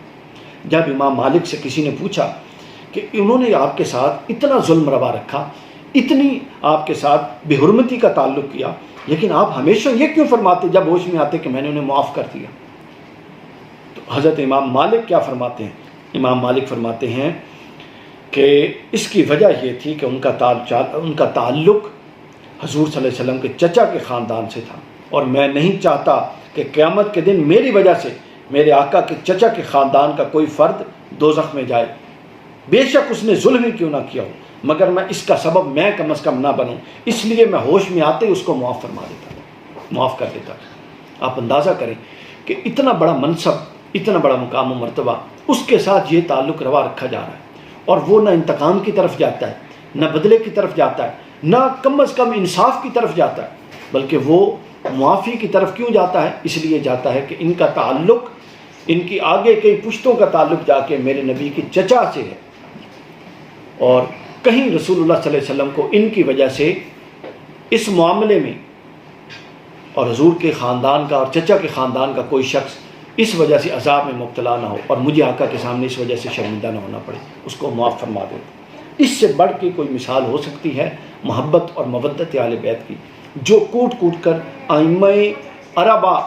جب امام مالک سے کسی نے پوچھا کہ انہوں نے آپ کے ساتھ اتنا ظلم روا رکھا، اتنی آپ کے ساتھ بے حرمتی کا تعلق کیا، لیکن آپ ہمیشہ یہ کیوں فرماتے جب ہوش میں آتے کہ میں نے انہیں معاف کر دیا؟ تو حضرت امام مالک کیا فرماتے ہیں؟ امام مالک فرماتے ہیں کہ اس کی وجہ یہ تھی کہ ان کا تعلق حضور صلی اللہ علیہ وسلم کے چچا کے خاندان سے تھا، اور میں نہیں چاہتا کہ قیامت کے دن میری وجہ سے میرے آقا کے چچا کے خاندان کا کوئی فرد دوزخ میں جائے، بے شک اس نے ظلم ہی کیوں نہ کیا ہو، مگر میں اس کا سبب میں کم از کم نہ بنوں، اس لیے میں ہوش میں آتے اس کو معاف فرما دیتا تھا، معاف کر دیتا تھا. آپ اندازہ کریں کہ اتنا بڑا منصب، اتنا بڑا مقام و مرتبہ، اس کے ساتھ یہ تعلق روا رکھا جا رہا ہے، اور وہ نہ انتقام کی طرف جاتا ہے، نہ بدلے کی طرف جاتا ہے، نہ کم از کم انصاف کی طرف جاتا ہے، بلکہ وہ معافی کی طرف کیوں جاتا ہے؟ اس لیے جاتا ہے کہ ان کا تعلق، ان کی آگے کئی پشتوں کا تعلق جا کے میرے نبی کی چچا سے ہے، اور کہیں رسول اللہ صلی اللہ علیہ وسلم کو ان کی وجہ سے اس معاملے میں، اور حضور کے خاندان کا اور چچا کے خاندان کا کوئی شخص اس وجہ سے عذاب میں مبتلا نہ ہو اور مجھے آقا کے سامنے اس وجہ سے شرمندہ نہ ہونا پڑے، اس کو معاف فرما دے. اس سے بڑھ کے کوئی مثال ہو سکتی ہے محبت اور مودت اہل بیت کی، جو کوٹ کوٹ کر ائمہ اربعہ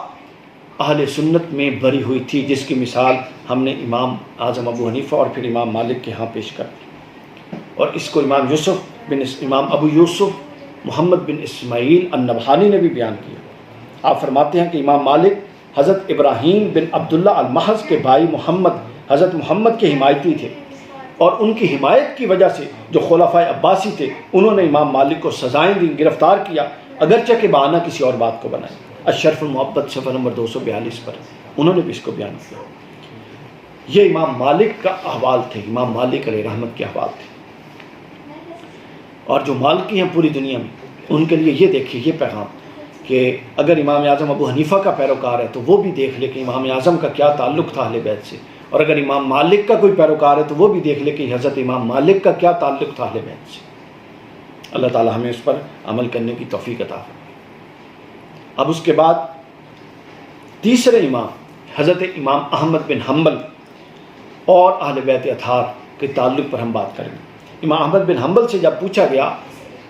اہل سنت میں بھری ہوئی تھی، جس کی مثال ہم نے امام اعظم ابو حنیفہ اور پھر امام مالک کے ہاں پیش کر دی. اور اس کو امام ابو یوسف محمد بن اسماعیل النبہانی نے بھی بیان کیا. آپ فرماتے ہیں کہ امام مالک حضرت ابراہیم بن عبداللہ المحض کے بھائی حضرت محمد کے حمایتی تھے. اور ان کی حمایت کی وجہ سے جو خلفائے عباسی تھے انہوں نے امام مالک کو سزائیں دیں، گرفتار کیا، اگرچہ کہ بہانہ کسی اور بات کو بنایا۔ الشرف المحبت صفحہ نمبر 242 پر انہوں نے بھی اس کو بیان کیا۔ یہ امام مالک کا احوال تھے، امام مالک علیہ رحمت کے احوال تھے۔ اور جو مالکی ہیں پوری دنیا میں، ان کے لیے یہ دیکھیے یہ پیغام کہ اگر امام اعظم ابو حنیفہ کا پیروکار ہے تو وہ بھی دیکھ لے کہ امام اعظم کا کیا تعلق تھا اہل بیت سے، اور اگر امام مالک کا کوئی پیروکار ہے تو وہ بھی دیکھ لے کہ حضرت امام مالک کا کیا تعلق تھا اہل بیت سے۔ اللہ تعالی ہمیں اس پر عمل کرنے کی توفیق عطا فرمائے۔ اب اس کے بعد تیسرے امام حضرت امام احمد بن حنبل اور اہل بیت اطہار کے تعلق پر ہم بات کریں گے۔ امام احمد بن حنبل سے جب پوچھا گیا،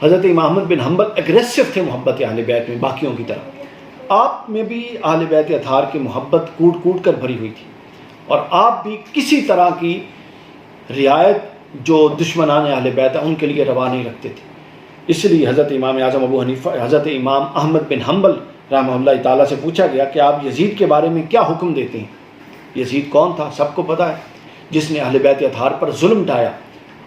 حضرت امام احمد بن حنبل اگریسو تھے محبت اہل بیت میں باقیوں کی طرح، آپ میں بھی اہل بیت اطہار کی محبت کوٹ کوٹ کر بھری ہوئی تھی، اور آپ بھی کسی طرح کی رعایت جو دشمنان اہل بیت ہیں ان کے لیے روا نہیں رکھتے تھے۔ اس لیے حضرت امام اعظم ابو حنیفہ حضرت امام احمد بن حنبل رحمہ اللہ تعالیٰ سے پوچھا گیا کہ آپ یزید کے بارے میں کیا حکم دیتے ہیں؟ یزید کون تھا؟ سب کو پتہ ہے، جس نے اہل بیت اطہار پر ظلم ڈھایا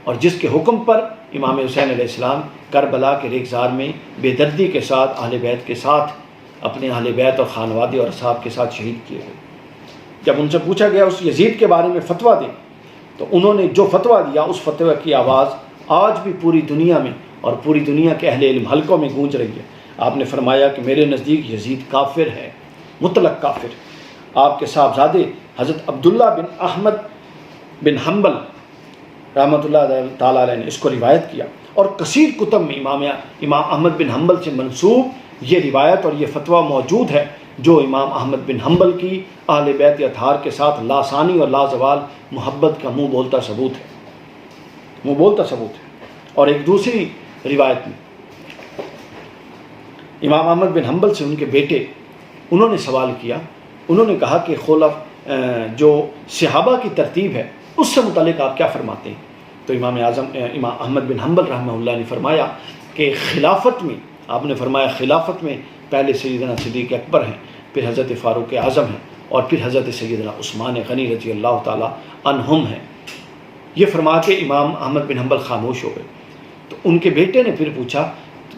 اور جس کے حکم پر امام حسین علیہ السلام کربلا کے ریگزار میں بے دردی کے ساتھ اہل بیت کے ساتھ اپنے اہل بیت اور خانوادے اور اصحاب کے ساتھ شہید کیے گئے۔ جب ان سے پوچھا گیا اس یزید کے بارے میں فتویٰ دیں، تو انہوں نے جو فتویٰ دیا اس فتویٰ کی آواز آج بھی پوری دنیا میں اور پوری دنیا کے اہل علم حلقوں میں گونج رہی ہے۔ آپ نے فرمایا کہ میرے نزدیک یزید کافر ہے، مطلق کافر۔ آپ کے صاحبزادے حضرت عبداللہ بن احمد بن حنبل رحمۃ اللہ تعالیٰ علیہ نے اس کو روایت کیا، اور کثیر کتب میں امام احمد بن حنبل سے منسوب یہ روایت اور یہ فتویٰ موجود ہے جو امام احمد بن حنبل کی اہل بیت اطہار کے ساتھ لاسانی اور لازوال محبت کا منہ بولتا ثبوت ہے۔ اور ایک دوسری روایت میں امام احمد بن حنبل سے ان کے بیٹے انہوں نے سوال کیا، انہوں نے کہا کہ جو صحابہ کی ترتیب ہے اس سے متعلق آپ کیا فرماتے ہیں؟ تو امام احمد بن حنبل رحمہ اللہ نے فرمایا کہ خلافت میں، آپ نے فرمایا خلافت میں پہلے سیدنا صدیق اکبر ہیں، پھر حضرت فاروق اعظم ہیں، اور پھر حضرت سیدنا عثمان غنی رضی اللہ تعالیٰ عنہم ہیں۔ یہ فرما کے امام احمد بن حنبل خاموش ہو گئے۔ تو ان کے بیٹے نے پھر پوچھا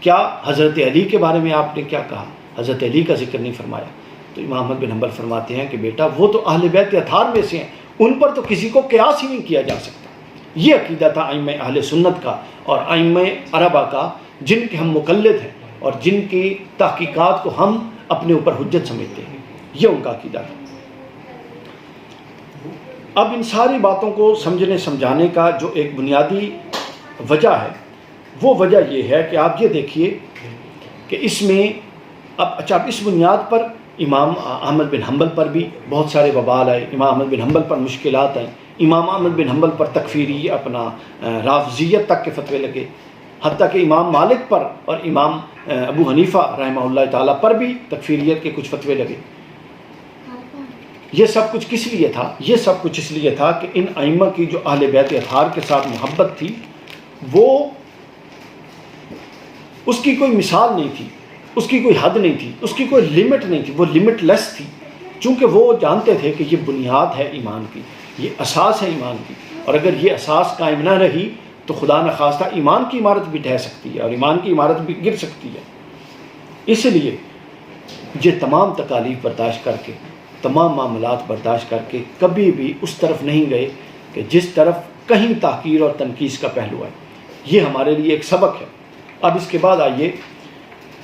کیا حضرت علی کے بارے میں آپ نے کیا کہا؟ حضرت علی کا ذکر نہیں فرمایا۔ تو امام احمد بن حنبل فرماتے ہیں کہ بیٹا وہ تو اہل بیت اطہار میں سے ہیں، ان پر تو کسی کو قیاس ہی نہیں کیا جا سکتا۔ یہ عقیدہ تھا ائمہ اہل سنت کا اور ائمہ اربعہ کا، جن کے ہم مقلد ہیں اور جن کی تحقیقات کو ہم اپنے اوپر حجت سمجھتے ہیں، یہ ان کا عقیدہ تھا۔ اب ان ساری باتوں کو سمجھنے سمجھانے کا جو ایک بنیادی وجہ ہے، وہ وجہ یہ ہے کہ آپ یہ دیکھیے کہ اس میں اب اس بنیاد پر امام احمد بن حنبل پر بھی بہت سارے وبال آئے، امام احمد بن حنبل پر مشکلات آئیں، امام احمد بن حنبل پر تکفیری رافضیت تک کے فتوے لگے، حتیٰ کہ امام مالک پر اور امام ابو حنیفہ رحمہ اللہ تعالیٰ پر بھی تکفیریت کے کچھ فتوے لگے۔ یہ سب کچھ کس لیے تھا؟ یہ سب کچھ اس لیے تھا کہ ان ائمہ کی جو اہل بیت اطہار کے ساتھ محبت تھی وہ اس کی کوئی مثال نہیں تھی، اس کی کوئی حد نہیں تھی، اس کی کوئی لمٹ نہیں تھی، وہ لمٹ لیس تھی، چونکہ وہ جانتے تھے کہ یہ بنیاد ہے ایمان کی، یہ اساس ہے ایمان کی، اور اگر یہ اساس قائم نہ رہی تو خدا نخواستہ ایمان کی عمارت بھی ڈھہ سکتی ہے اور ایمان کی عمارت بھی گر سکتی ہے۔ اس لیے یہ تمام تکالیف برداشت کر کے، تمام معاملات برداشت کر کے کبھی بھی اس طرف نہیں گئے کہ جس طرف کہیں تحقیر اور تنقیص کا پہلو ہے۔ یہ ہمارے لیے ایک سبق ہے۔ اب اس کے بعد آئیے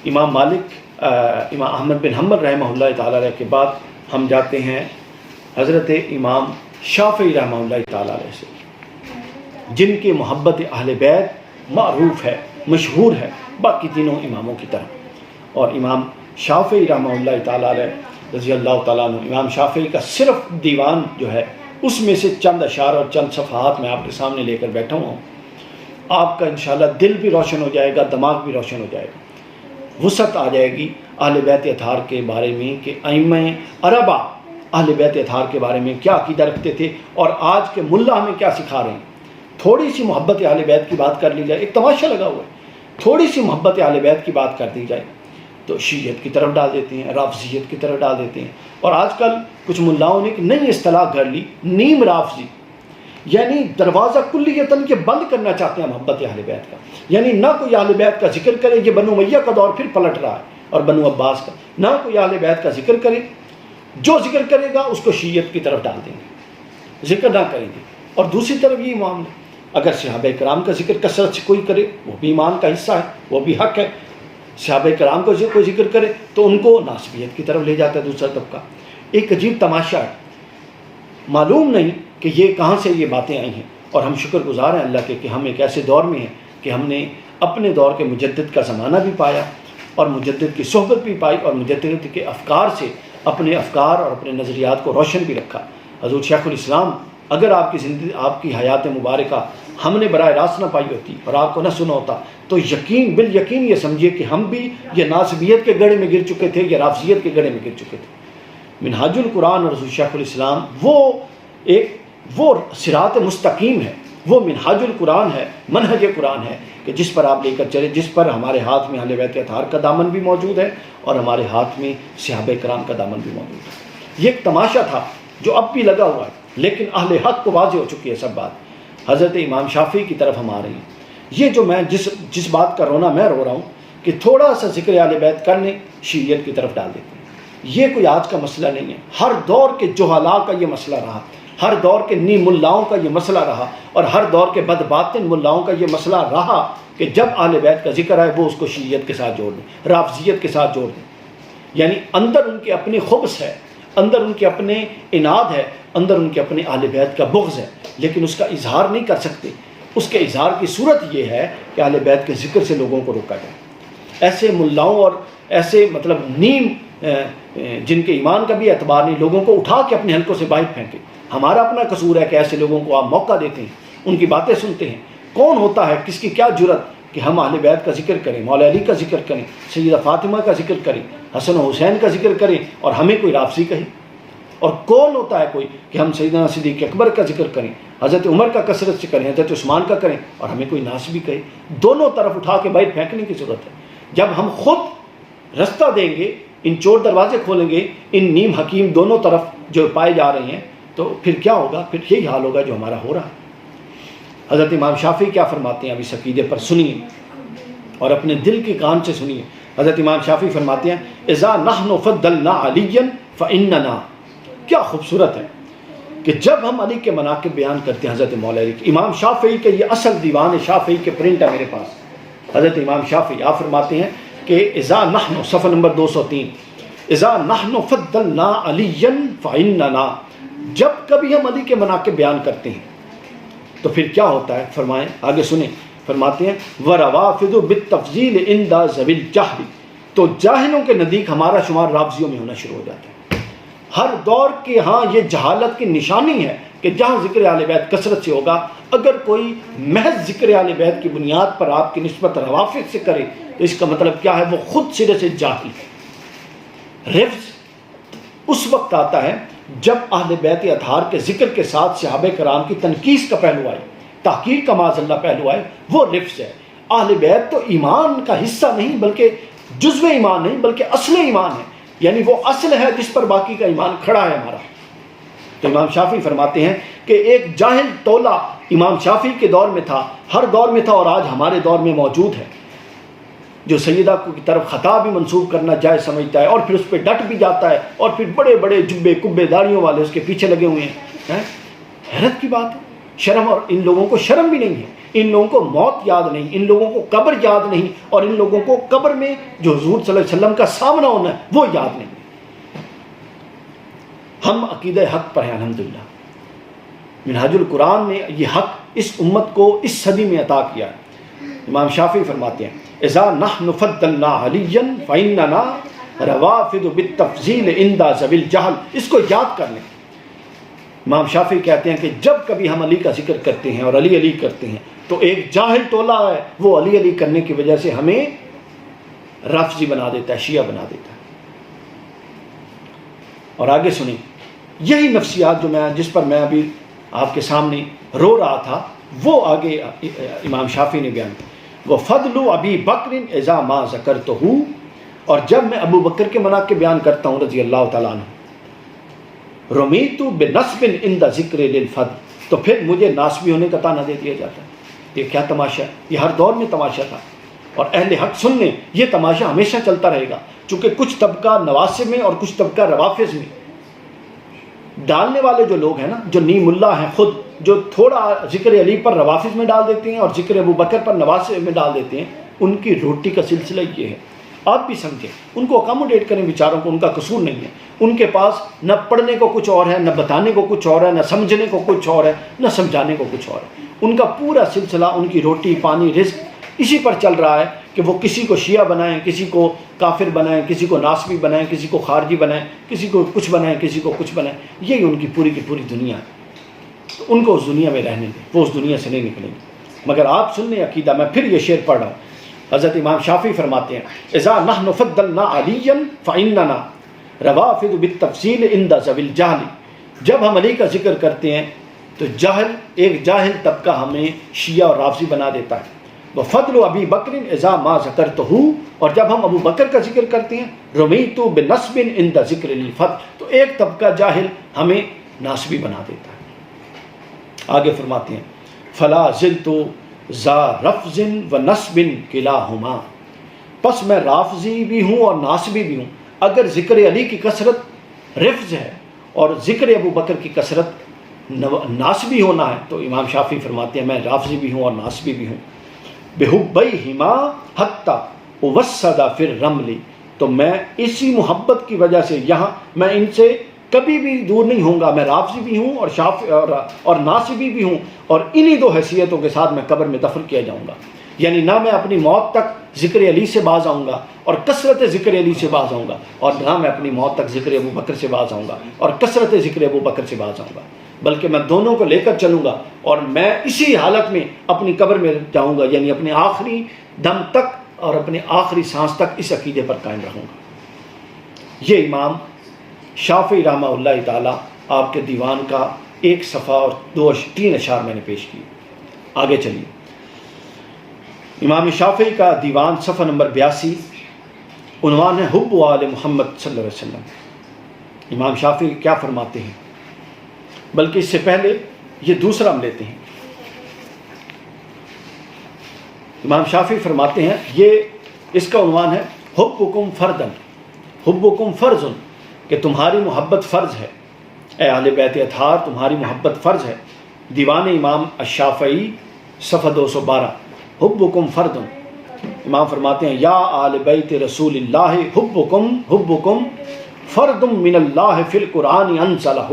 امام احمد بن حنبل رحمہ اللہ تعالیٰ علیہ کے بعد ہم جاتے ہیں حضرت امام شافعی رحمہ اللہ تعالیٰ علیہ سے، جن کی محبت اہل بیت معروف ہے، مشہور ہے باقی تینوں اماموں کی طرح۔ اور امام شافعی رحمہ اللہ تعالیٰ علیہ رضی اللہ تعالیٰ عنہ، امام شافعی کا صرف دیوان جو ہے اس میں سے چند اشعار اور چند صفحات میں آپ کے سامنے لے کر بیٹھا ہوں، آپ کا انشاءاللہ دل بھی روشن ہو جائے گا، دماغ بھی روشن ہو جائے گا، وسعت آ جائے گی اہل بیت اطہار کے بارے میں کہ ائمہ اربعہ اہل بیت اطہار کے بارے میں کیا عقیدہ رکھتے تھے اور آج کے ملا ہمیں کیا سکھا رہے ہیں۔ تھوڑی سی محبت اہل بیت کی بات کر لی جائے، ایک تماشا لگا ہوا ہے، تھوڑی سی محبت اہل بیت کی بات کر دی جائے تو شیعیت کی طرف ڈال دیتے ہیں، رافضیت کی طرف ڈال دیتے ہیں۔ اور آج کل کچھ ملاؤں نے ایک نئی اصطلاح گھڑ لی، نیم رافضی، یعنی دروازہ کلیتاً یہ بند کرنا چاہتے ہیں محبت اہل بیت کا. یعنی نہ کوئی اہل بیت کا ذکر کرے، یہ بنو امیہ کا دور پھر پلٹ رہا ہے اور بنو عباس کا. نہ کوئی اہل بیت کا ذکر کرے، جو ذکر کرے گا اس کو شیعیت کی طرف ڈال دیں گے، ذکر نہ کریں گے. اور دوسری طرف یہ معاملہ، اگر صحابہ کرام کا ذکر کثرت سے کوئی کرے وہ بھی ایمان کا حصہ ہے، وہ بھی حق ہے. صحابہ کرام کو کوئی ذکر کرے تو ان کو ناسبیت کی طرف لے جاتا ہے دوسرا طبقہ. ایک عجیب تماشا ہے، معلوم نہیں کہ یہ کہاں سے یہ باتیں آئی ہیں. اور ہم شکر گزار ہیں اللہ کے کہ ہم ایک ایسے دور میں ہیں کہ ہم نے اپنے دور کے مجدد کا زمانہ بھی پایا اور مجدد کی صحبت بھی پائی اور مجدد کے افکار سے اپنے افکار اور اپنے نظریات کو روشن بھی رکھا. حضور شیخ الاسلام اگر آپ کی زندگی، آپ کی حیات مبارکہ ہم نے براہ راست نہ پائی ہوتی اور آپ کو نہ سنا ہوتا تو یقین بالیقین یہ سمجھیے کہ ہم بھی یہ ناسبیت کے گڑھے میں گر چکے تھے یا رافضیت کے گڑھے میں گر چکے تھے. منہاج القرآن اور حضور شیخ الاسلام وہ صراط مستقیم ہے، وہ منہاج القرآن ہے، منہج قرآن ہے کہ جس پر آپ لے کر چلے، جس پر ہمارے ہاتھ میں اہل بیت اطہار کا دامن بھی موجود ہے اور ہمارے ہاتھ میں صحابہ کرام کا دامن بھی موجود ہے. یہ ایک تماشا تھا جو اب بھی لگا ہوا ہے، لیکن اہل حق کو واضح ہو چکی ہے سب بات. حضرت امام شافعی کی طرف ہم آ رہے ہیں. یہ جو میں جس بات کا رونا میں رو رہا ہوں کہ تھوڑا سا ذکر اہل بیت کر لیں شیعیت کی طرف ڈال دیتے ہیں. یہ کوئی آج کا مسئلہ نہیں ہے، ہر دور کے جہلاء کا یہ مسئلہ رہا، ہر دور کے نیم ملاؤں کا یہ مسئلہ رہا اور ہر دور کے بد باطن ملاؤں کا یہ مسئلہ رہا کہ جب اہل بیت کا ذکر آئے وہ اس کو شیعیت کے ساتھ جوڑ دیں، رافضیت کے ساتھ جوڑ دیں. یعنی اندر ان کے اپنی خبث ہے، اندر ان کے اپنے اناد ہے، اندر ان کے اپنے اہل بیت کا بغض ہے، لیکن اس کا اظہار نہیں کر سکتے. اس کے اظہار کی صورت یہ ہے کہ اہل بیت کے ذکر سے لوگوں کو روکا جائے. ایسے ملاؤں اور ایسے نیم جن کے ایمان کا بھی اعتبار نہیں، لوگوں کو اٹھا کے اپنے حلقوں سے باہر پھینکے. ہمارا اپنا قصور ہے کہ ایسے لوگوں کو آپ موقع دیتے ہیں، ان کی باتیں سنتے ہیں. کون ہوتا ہے، کس کی کیا جرت کہ ہم اہل بیت کا ذکر کریں، مولا علی کا ذکر کریں، سیدہ فاطمہ کا ذکر کریں، حسن و حسین کا ذکر کریں اور ہمیں کوئی رافضی کہے. اور کون ہوتا ہے کوئی کہ ہم سیدنا صدیق اکبر کا ذکر کریں، حضرت عمر کا کثرت سے کریں، حضرت عثمان کا کریں اور ہمیں کوئی ناسبی کہے. دونوں طرف اٹھا کے باہر پھینکنے کی ضرورت ہے. جب ہم خود رستہ دیں گے، ان چور دروازے کھولیں گے، ان نیم حکیم دونوں طرف جو پائے جا رہے ہیں، تو پھر کیا ہوگا؟ پھر یہی حال ہوگا جو ہمارا ہو رہا ہے. حضرت امام شافعی کیا فرماتے ہیں اب اس عقیدے پر سنیے اور اپنے دل کے کان سے سنیے. حضرت امام شافعی فرماتے ہیں اذا نحن فضلنا علیا فاننا. کیا خوبصورت ہے کہ جب ہم علی کے مناقب بیان کرتے ہیں حضرت مولا علی کے. امام شافعی کے یہ اصل دیوان شافعی کے پرنٹ ہے میرے پاس. حضرت امام شافعی آپ فرماتے ہیں کہ اذا نحن، صفحہ نمبر 203، اذا نحن فضلنا علیا فاننا. جب کبھی ہم علی کے مناقب بیان کرتے ہیں تو پھر کیا ہوتا ہے؟ فرمائیں، آگے سنیں. فرماتے ہیں وَرَوَافِضُ بِالتَّفْضِيلِ عِنْدَ ذَوِي الْجَهْلِ. تو جاہلوں کے نزدیک ہمارا شمار رافضیوں میں ہونا شروع ہو جاتا ہے. ہر دور کے ہاں یہ جہالت کی نشانی ہے کہ جہاں ذکر اہل بیت کثرت سے ہوگا، اگر کوئی محض ذکر اہل بیت کی بنیاد پر آپ کی نسبت روافض سے کرے تو اس کا مطلب کیا ہے؟ وہ خود سرے سے جاہل ہے. رفض اس وقت آتا ہے جب اہل بیت اطہار کے ذکر کے ساتھ صحابہ کرام کی تنقیص کا پہلو آئے، تحقیر کا معاذ اللہ پہلو آئے، وہ رفض ہے. اہل بیت تو ایمان کا حصہ نہیں بلکہ جزو ایمان نہیں بلکہ اصل ایمان ہے. یعنی وہ اصل ہے جس پر باقی کا ایمان کھڑا ہے ہمارا. تو امام شافعی فرماتے ہیں کہ ایک جاہل ٹولہ امام شافعی کے دور میں تھا، ہر دور میں تھا اور آج ہمارے دور میں موجود ہے، جو سیدہ کی طرف خطا بھی منسوب کرنا جائز سمجھتا ہے اور پھر اس پہ ڈٹ بھی جاتا ہے اور پھر بڑے بڑے جبے کبے داڑیوں والے اس کے پیچھے لگے ہوئے ہیں. حیرت کی بات ہے. شرم، اور ان لوگوں کو شرم بھی نہیں ہے، ان لوگوں کو موت یاد نہیں، ان لوگوں کو قبر یاد نہیں، اور ان لوگوں کو قبر میں جو حضور صلی اللہ علیہ وسلم کا سامنا ہونا ہے وہ یاد نہیں. ہم عقیدہ حق پر ہیں الحمدللہ. منہاج القرآن نے یہ حق اس امت کو اس صدی میں عطا کیا. امام شافعی فرماتے ہیں اذا نحن فضلنا علیا فاننا روافض بالتفضیل عند ذوی الجہل. اس کو یاد کر لیں. امام شافعی کہتے ہیں کہ جب کبھی ہم علی کا ذکر کرتے ہیں اور علی علی کرتے ہیں تو ایک جاہل ٹولہ ہے وہ علی علی کرنے کی وجہ سے ہمیں رافضی بنا دیتا ہے، شیعہ بنا دیتا ہے. اور آگے سنیں، یہی نفسیات جس پر میں ابھی آپ کے سامنے رو رہا تھا وہ آگے امام شافعی نے بیان کیا. وہ فضل ابی بکر اذا ما ذکرتہ. اور جب میں ابو بکر کے مناقب بیان کرتا ہوں رضی اللہ تعالیٰ عنہ، رمیت بنصب عند ذکر للفضل. تو پھر مجھے ناسبی ہونے کا طعنہ دے دیا جاتا ہے۔ یہ کیا تماشا ہے؟ یہ ہر دور میں تماشا تھا، اور اہل حق سن لیں یہ تماشا ہمیشہ چلتا رہے گا، چونکہ کچھ طبقہ نواسب میں اور کچھ طبقہ روافظ میں ڈالنے والے جو لوگ ہیں نا، جو نیم اللہ ہیں خود، جو تھوڑا ذکر علی پر روافظ میں ڈال دیتے ہیں اور ذکر ابو بکر پر نواسب میں ڈال دیتے ہیں، ان کی روٹی کا سلسلہ یہ ہے۔ آپ بھی سمجھیں، ان کو اکاموڈیٹ کریں بیچاروں کو، ان کا قصور نہیں ہے۔ ان کے پاس نہ پڑھنے کو کچھ اور ہے، نہ بتانے کو کچھ اور ہے، نہ سمجھنے کو کچھ اور ہے، نہ سمجھانے کو کچھ اور ہے۔ ان کا پورا سلسلہ، ان کی روٹی پانی رزق اسی پر چل رہا ہے کہ وہ کسی کو شیعہ بنائیں، کسی کو کافر بنائیں، کسی کو ناسبی بنائیں، کسی کو خارجی بنائیں، کسی کو کچھ بنائیں، کسی کو کچھ بنائیں۔ یہی ان کی پوری کی پوری دنیا ہے۔ تو ان کو اس دنیا میں رہنے دیں، وہ اس دنیا سے نہیں نکلیں گے۔ مگر آپ سن لیں عقیدہ، میں پھر یہ شعر پڑھ رہا ہوں۔ حضرت امام شافعی فرماتے ہیں اذا نحن فضلنا علیا فاننا روافض بالتفصیل عند ذوی الجہل، جب ہم علی کا ذکر کرتے ہیں تو ایک جاہل طبقہ ہمیں شیعہ اور رافضی بنا دیتا ہے۔ وفضل ابی بکر اذا ما ذکرتہ، اور جب ہم ابو بکر کا ذکر کرتے ہیں رمیت بنصب عند ذکر الفضل، تو ایک طبقہ جاہل ہمیں ناسبی بنا دیتا ہے۔ آگے فرماتے ہیں فلا زلت ذا رفض و نصب کلاہما، پس میں رافضی بھی ہوں اور ناسبی بھی ہوں۔ اگر ذکر علی کی کثرت رفض ہے اور ذکر ابو بکر کی کثرت ناسبی ہونا ہے، تو امام شافعی فرماتے ہیں میں رافضی بھی ہوں اور ناسبی بھی ہوں۔ بحبیہما حتی اوسد فی الرمل، تو میں اسی محبت کی وجہ سے یہاں میں ان سے کبھی بھی دور نہیں ہوں گا۔ میں رافضی بھی ہوں اور ناسبی بھی ہوں، اور انہی دو حیثیتوں کے ساتھ میں قبر میں دفن کیا جاؤں گا۔ یعنی نہ میں اپنی موت تک ذکر علی سے باز آؤں گا اور کثرت ذکر علی سے باز آؤں گا، اور نہ میں اپنی موت تک ذکر ابو بکر سے باز آؤں گا اور کثرت ذکر ابو بکر سے باز آؤں گا، بلکہ میں دونوں کو لے کر چلوں گا، اور میں اسی حالت میں اپنی قبر میں جاؤں گا، یعنی اپنے آخری دم تک اور اپنے آخری سانس تک اس عقیدے پر قائم رہوں گا۔ یہ امام شافعی رحمہ اللہ تعالیٰ آپ کے دیوان کا ایک صفحہ اور 3 اشعار میں نے پیش کیے۔ آگے چلیے، امام شافعی کا دیوان صفحہ نمبر 82، عنوان ہے حب آل محمد صلی اللہ علیہ وسلم۔ امام شافعی کیا فرماتے ہیں؟ بلکہ اس سے پہلے یہ دوسرا ہم لیتے ہیں۔ امام شافعی فرماتے ہیں، یہ اس کا عنوان ہے حبکم فردن، حبکم فرض، کہ تمہاری محبت فرض ہے، اے اہل بیت اطہار تمہاری محبت فرض ہے۔ دیوان امام الشافعی صفحہ 212، حبکم فرد، امام فرماتے ہیں یا آل بیت رسول اللہ حبکم فرد من اللہ فی القرآن انزلہ،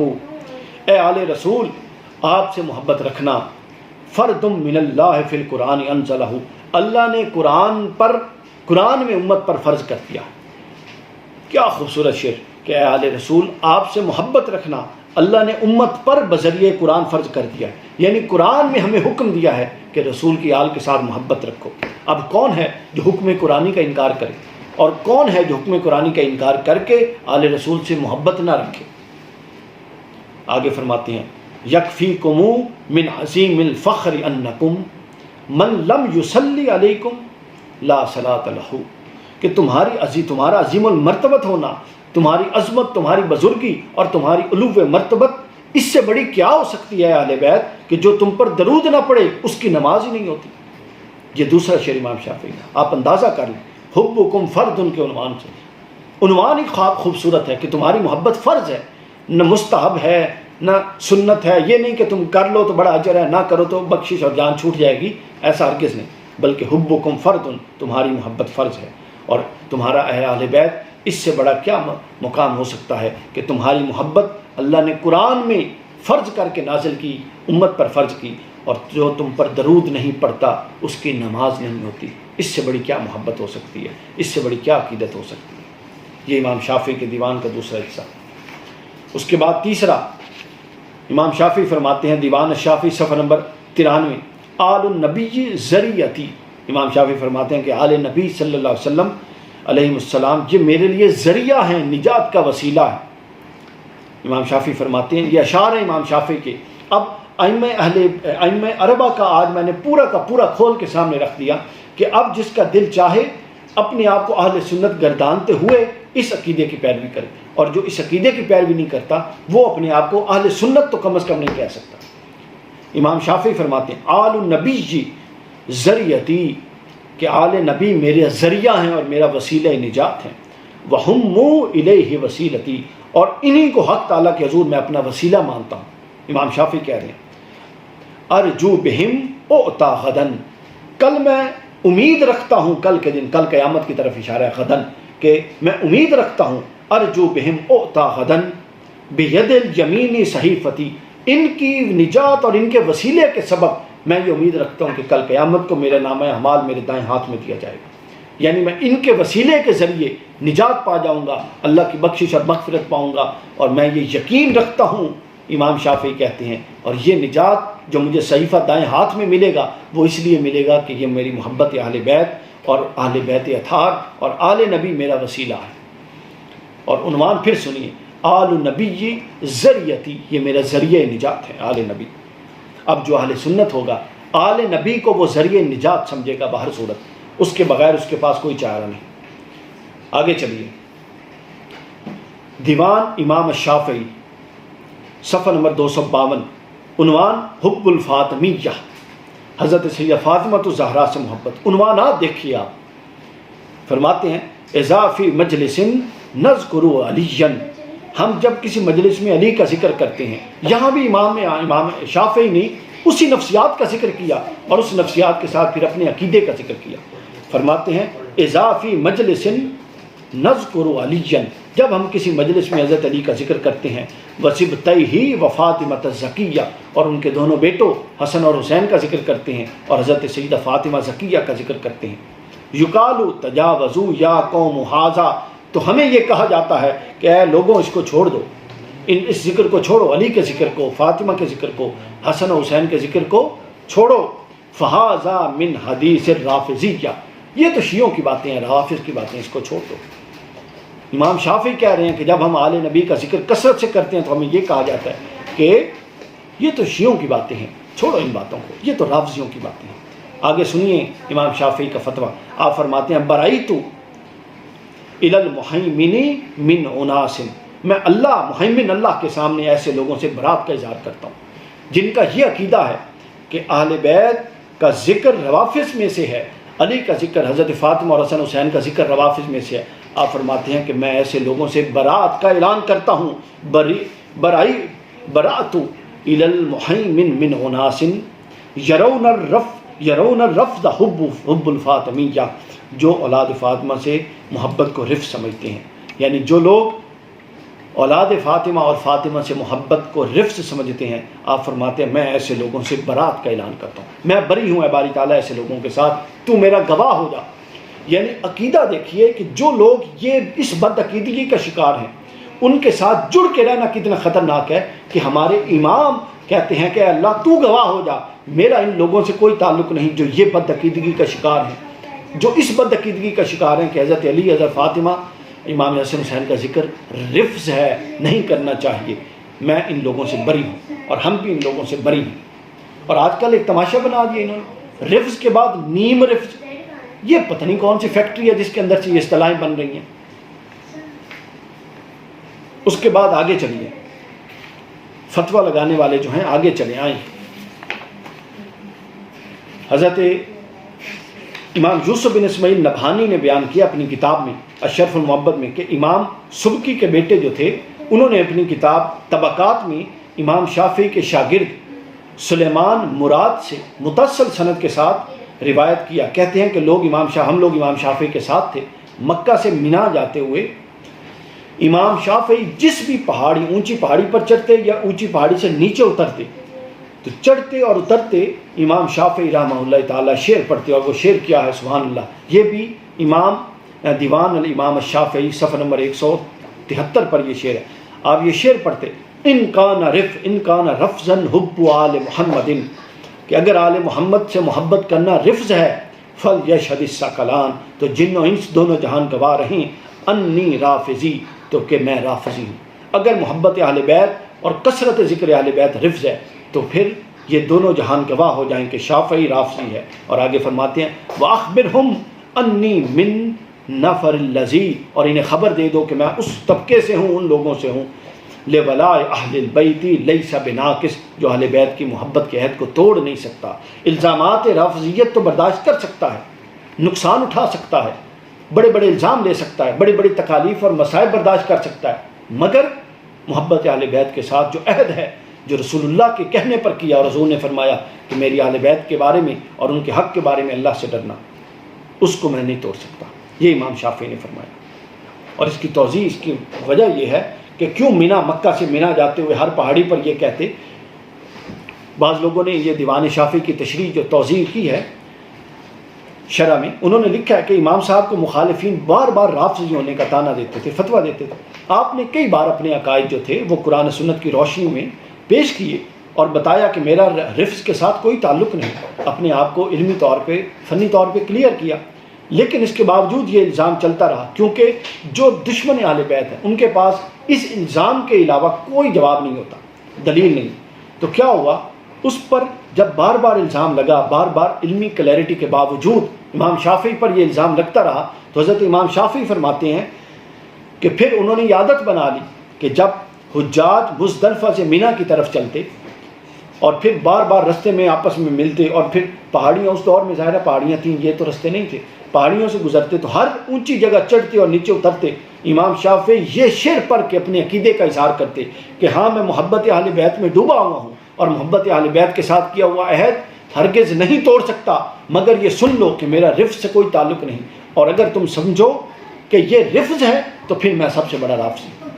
اے آل رسول آپ سے محبت رکھنا فرد من اللہ فی القرآن انزلہ، اللہ نے قرآن میں امت پر فرض کر دیا۔ کیا خوبصورت شعر کہ اے آل رسول آپ سے محبت رکھنا اللہ نے امت پر بذریعہ قرآن فرض کر دیا ہے، یعنی قرآن میں ہمیں حکم دیا ہے کہ رسول کی آل کے ساتھ محبت رکھو۔ اب کون ہے جو حکم قرآنی کا انکار کرے، اور کون ہے جو حکم قرآنی کا انکار کر کے آل رسول سے محبت نہ رکھے؟ آگے فرماتے ہیں یکفیکم من عظیم الفخر انکم من لم یصلی علیکم لا صلاۃ لہ، کہ تمہارا عظیم المرتبت ہونا، تمہاری عظمت، تمہاری بزرگی اور تمہاری علو مرتبت اس سے بڑی کیا ہو سکتی ہے اہل بیت کہ جو تم پر درود نہ پڑے اس کی نماز ہی نہیں ہوتی۔ یہ دوسرا شعر امام شافعی، آپ اندازہ کر لیں حبکم فرد ان کے عنوان سے، عنوان ہی خوبصورت ہے کہ تمہاری محبت فرض ہے، نہ مستحب ہے نہ سنت ہے۔ یہ نہیں کہ تم کر لو تو بڑا اجر ہے، نہ کرو تو بخشش اور جان چھوٹ جائے گی، ایسا ہرگز نہیں، بلکہ حبکم فرد، تمہاری محبت فرض ہے، اور تمہارا اہل بیت اس سے بڑا کیا مقام ہو سکتا ہے کہ تمہاری محبت اللہ نے قرآن میں فرض کر کے نازل کی، امت پر فرض کی، اور جو تم پر درود نہیں پڑتا اس کی نماز نہیں ہوتی۔ اس سے بڑی کیا محبت ہو سکتی ہے، اس سے بڑی کیا عقیدت ہو سکتی ہے؟ یہ امام شافعی کے دیوان کا دوسرا حصہ۔ اس کے بعد تیسرا، امام شافعی فرماتے ہیں دیوان الشافعی صفحہ نمبر 93، آل النبی ذریعتی، امام شافعی فرماتے ہیں کہ آل نبی صلی اللہ علیہ وسلم علیہ السلام یہ میرے لیے ذریعہ ہیں، نجات کا وسیلہ ہے۔ امام شافعی فرماتے ہیں، یہ اشعار ہیں امام شافعی کے۔ اب ائمہ اربعہ کا آج میں نے پورا کا پورا کھول کے سامنے رکھ دیا کہ اب جس کا دل چاہے اپنے آپ کو اہل سنت گردانتے ہوئے اس عقیدے کی پیروی کرے، اور جو اس عقیدے کی پیروی نہیں کرتا وہ اپنے آپ کو اہل سنت تو کم از کم نہیں کہہ سکتا۔ امام شافعی فرماتے ہیں آل النبی جی ذریعتی، کہ آل نبی میرے ذریعہ ہیں اور میرا وسیلہ نجات ہیں، وَهُمُّ إِلَيْهِ وسیلتی، اور انہی کو حق تعالیٰ کے حضور میں اپنا وسیلہ مانتا ہوں۔ امام شافعی کہہ رہے ہیں ارجو بہم اعطا غدن، کل میں امید رکھتا ہوں، کل کے دن، کل قیامت کی طرف اشارہ ہے، غدن، کہ میں امید رکھتا ہوں، ارجو بہم اعطا غدن بید الیمین صحیفتی، ان کی نجات اور ان کے وسیلے کے سبب میں یہ امید رکھتا ہوں کہ کل قیامت کو میرا نامہ اعمال میرے دائیں ہاتھ میں دیا جائے گا، یعنی میں ان کے وسیلے کے ذریعے نجات پا جاؤں گا، اللہ کی بخشش اور مغفرت پاؤں گا، اور میں یہ یقین رکھتا ہوں، امام شافعی کہتے ہیں، اور یہ نجات جو مجھے صحیفہ دائیں ہاتھ میں ملے گا وہ اس لیے ملے گا کہ یہ میری محبت اہل بیت اور اہل بیت اطہار اور آل نبی میرا وسیلہ ہے۔ اور عنوان پھر سنیے، آل النبی ذریعتی، یہ میرا ذریعہ نجات ہے آل نبی۔ اب جو اہل سنت ہوگا آل نبی کو وہ ذریعہ نجات سمجھے گا بہر صورت، اس کے بغیر اس کے پاس کوئی چارہ نہیں۔ آگے چلیے، دیوان امام الشافعی صفحہ نمبر 252، عنوان حب الفاطمیہ، حضرت سیدہ فاطمہ الزہرا سے محبت۔ عنوانات دیکھیے آپ، فرماتے ہیں اذا فی مجلس نذکر علیًا، ہم جب کسی مجلس میں علی کا ذکر کرتے ہیں، یہاں بھی امام شافعی نے اسی نفسیات کا ذکر کیا اور اس نفسیات کے ساتھ پھر اپنے عقیدے کا ذکر کیا۔ فرماتے ہیں اذا فی مجلس نذکر علیًا، جب ہم کسی مجلس میں حضرت علی کا ذکر کرتے ہیں، وصبتیہ وفاطمہ الزکیہ، اور ان کے دونوں بیٹوں حسن اور حسین کا ذکر کرتے ہیں اور حضرت سیدہ فاطمہ زکیہ کا ذکر کرتے ہیں، یقال تجاوزوا یا قوم ھذا، تو ہمیں یہ کہا جاتا ہے کہ اے لوگوں اس کو چھوڑ دو، اس ذکر کو چھوڑو، علی کے ذکر کو، فاطمہ کے ذکر کو، حسن و حسین کے ذکر کو چھوڑو، فہذا من حدیث الرافضیہ، یہ تو شیعوں کی باتیں ہیں، رافض کی باتیں، اس کو چھوڑ دو۔ امام شافعی کہہ رہے ہیں کہ جب ہم آل نبی کا ذکر کثرت سے کرتے ہیں تو ہمیں یہ کہا جاتا ہے کہ یہ تو شیعوں کی باتیں ہیں، چھوڑو ان باتوں کو، یہ تو رافضیوں کی باتیں ہیں۔ آگے سنیے امام شافعی کا فتویٰ، آپ فرماتے ہیں برائیت الی المہیمن من اناس، میں اللہ محیمن اللہ کے سامنے ایسے لوگوں سے برات کا اظہار کرتا ہوں جن کا یہ عقیدہ ہے کہ اہل بیت کا ذکر روافض میں سے ہے، علی کا ذکر، حضرت فاطمہ اور حسن حسین کا ذکر روافض میں سے ہے۔ آپ فرماتے ہیں کہ میں ایسے لوگوں سے برات کا اعلان کرتا ہوں، برأت الی المحیمن من اناس یرون الرفض حب الفاطمیہ، جو اولاد فاطمہ سے محبت کو رفض سمجھتے ہیں، یعنی جو لوگ اولاد فاطمہ اور فاطمہ سے محبت کو رفض سمجھتے ہیں، آپ فرماتے ہیں میں ایسے لوگوں سے برات کا اعلان کرتا ہوں، میں بری ہوں اے باری تعالیٰ ایسے لوگوں کے ساتھ، تو میرا گواہ ہو جا۔ یعنی عقیدہ دیکھیے کہ جو لوگ یہ اس بد عقیدگی کا شکار ہیں، ان کے ساتھ جڑ کے رہنا کتنا خطرناک ہے کہ ہمارے امام کہتے ہیں کہ اللہ تو گواہ ہو جا، میرا ان لوگوں سے کوئی تعلق نہیں جو یہ بد عقیدگی کا شکار ہیں، جو اس بد عقیدگی کا شکار ہیں کہ حضرت علی، حضرت فاطمہ، امام حسن حسین کا ذکر رفض ہے، نہیں کرنا چاہیے، میں ان لوگوں سے بری ہوں اور ہم بھی ان لوگوں سے بری ہیں۔ اور آج کل ایک تماشا بنا دیا انہوں نے، رفض کے بعد نیم رفض، یہ پتہ نہیں کون سی فیکٹری ہے جس کے اندر سے یہ اصطلاحیں بن رہی ہیں۔ اس کے بعد آگے چلیے، فتویٰ لگانے والے جو ہیں آگے چلے آئیں، حضرت امام یوسف بن اسماعیل نبہانی نے بیان کیا اپنی کتاب میں اشرف المحبت میں کہ امام سبکی کے بیٹے جو تھے انہوں نے اپنی کتاب طبقات میں امام شافعی کے شاگرد سلیمان مراد سے متصل سند کے ساتھ روایت کیا، کہتے ہیں کہ ہم لوگ امام شافعی کے ساتھ تھے، مکہ سے مینا جاتے ہوئے امام شافعی جس بھی پہاڑی، اونچی پہاڑی پر چڑھتے یا اونچی پہاڑی سے نیچے اترتے، تو چڑھتے اور اترتے امام شافعی رحمہ اللہ تعالیٰ شعر پڑھتے، اور وہ شعر کیا ہے سبحان اللہ، یہ بھی امام دیوان الامام الشافعی صفحہ نمبر 173 پر یہ شعر ہے۔ آپ یہ شعر پڑھتے، ان کان رفضا حب آل محمد، کہ اگر آل محمد سے محبت کرنا رفض ہے، فلیشہد الثقلان، تو جن و انس دونوں جہان گواہ رہیں، انی رافضی، تو کہ میں رافضی ہوں۔ اگر محبت اہل بیت اور کثرت ذکر اہل بیت رفض ہے تو پھر یہ دونوں جہان گواہ ہو جائیں کہ شافعی رافضی ہے۔ اور آگے فرماتے ہیں وَأَخْبِرْهُمْ أَنِّي مِن نَفَرِ الَّذِي، اور انہیں خبر دے دو کہ میں اس طبقے سے ہوں، ان لوگوں سے ہوں، لولاء اہل البیت لیس بناقص، جو اہل بیت کی محبت کے عہد کو توڑ نہیں سکتا۔ الزامات رافضیت تو برداشت کر سکتا ہے، نقصان اٹھا سکتا ہے، بڑے بڑے الزام لے سکتا ہے، بڑی بڑی تکالیف اور مصائب برداشت کر سکتا ہے، مگر محبت اہل بیت کے ساتھ جو عہد ہے، جو رسول اللہ کے کہنے پر کیا، اور حضور نے فرمایا کہ میری اہل بیت کے بارے میں اور ان کے حق کے بارے میں اللہ سے ڈرنا، اس کو میں نہیں توڑ سکتا، یہ امام شافعی نے فرمایا۔ اور اس کی توضیح، اس کی وجہ یہ ہے کہ کیوں مینا، مکہ سے مینا جاتے ہوئے ہر پہاڑی پر یہ کہتے۔ بعض لوگوں نے یہ دیوان شافعی کی تشریح جو توضیح کی ہے شرح میں، انہوں نے لکھا ہے کہ امام صاحب کو مخالفین بار بار رافضی ہونے کا طعنہ دیتے تھے، فتویٰ دیتے تھے۔ آپ نے کئی بار اپنے عقائد جو تھے وہ قرآن و سنت کی روشنی میں پیش کیے اور بتایا کہ میرا رفض کے ساتھ کوئی تعلق نہیں، اپنے آپ کو علمی طور پہ، فنی طور پہ کلیئر کیا، لیکن اس کے باوجود یہ الزام چلتا رہا، کیونکہ جو دشمن اہل بیت ہیں ان کے پاس اس الزام کے علاوہ کوئی جواب نہیں ہوتا، دلیل نہیں۔ تو کیا ہوا، اس پر جب بار بار الزام لگا، بار بار علمی کلیئرٹی کے باوجود امام شافعی پر یہ الزام لگتا رہا، تو حضرت امام شافعی فرماتے ہیں کہ پھر انہوں نے یہ عادت بنا لی کہ جب حجاج مزدلفہ سے مینا کی طرف چلتے اور پھر بار بار رستے میں آپس میں ملتے، اور پھر پہاڑیاں، اس دور میں ظاہر پہاڑیاں تھیں، یہ تو رستے نہیں تھے، پہاڑیوں سے گزرتے تو ہر اونچی جگہ چڑھتے اور نیچے اترتے، امام شافعی یہ شعر پڑھ کے اپنے عقیدے کا اظہار کرتے کہ ہاں میں محبت اہل بیت میں ڈوبا ہوا ہوں اور محبت اہل بیت کے ساتھ کیا ہوا عہد ہرگز نہیں توڑ سکتا، مگر یہ سن لو کہ میرا رفض سے کوئی تعلق نہیں، اور اگر تم سمجھو کہ یہ رفض ہے تو پھر میں سب سے بڑا رافضی ہوں۔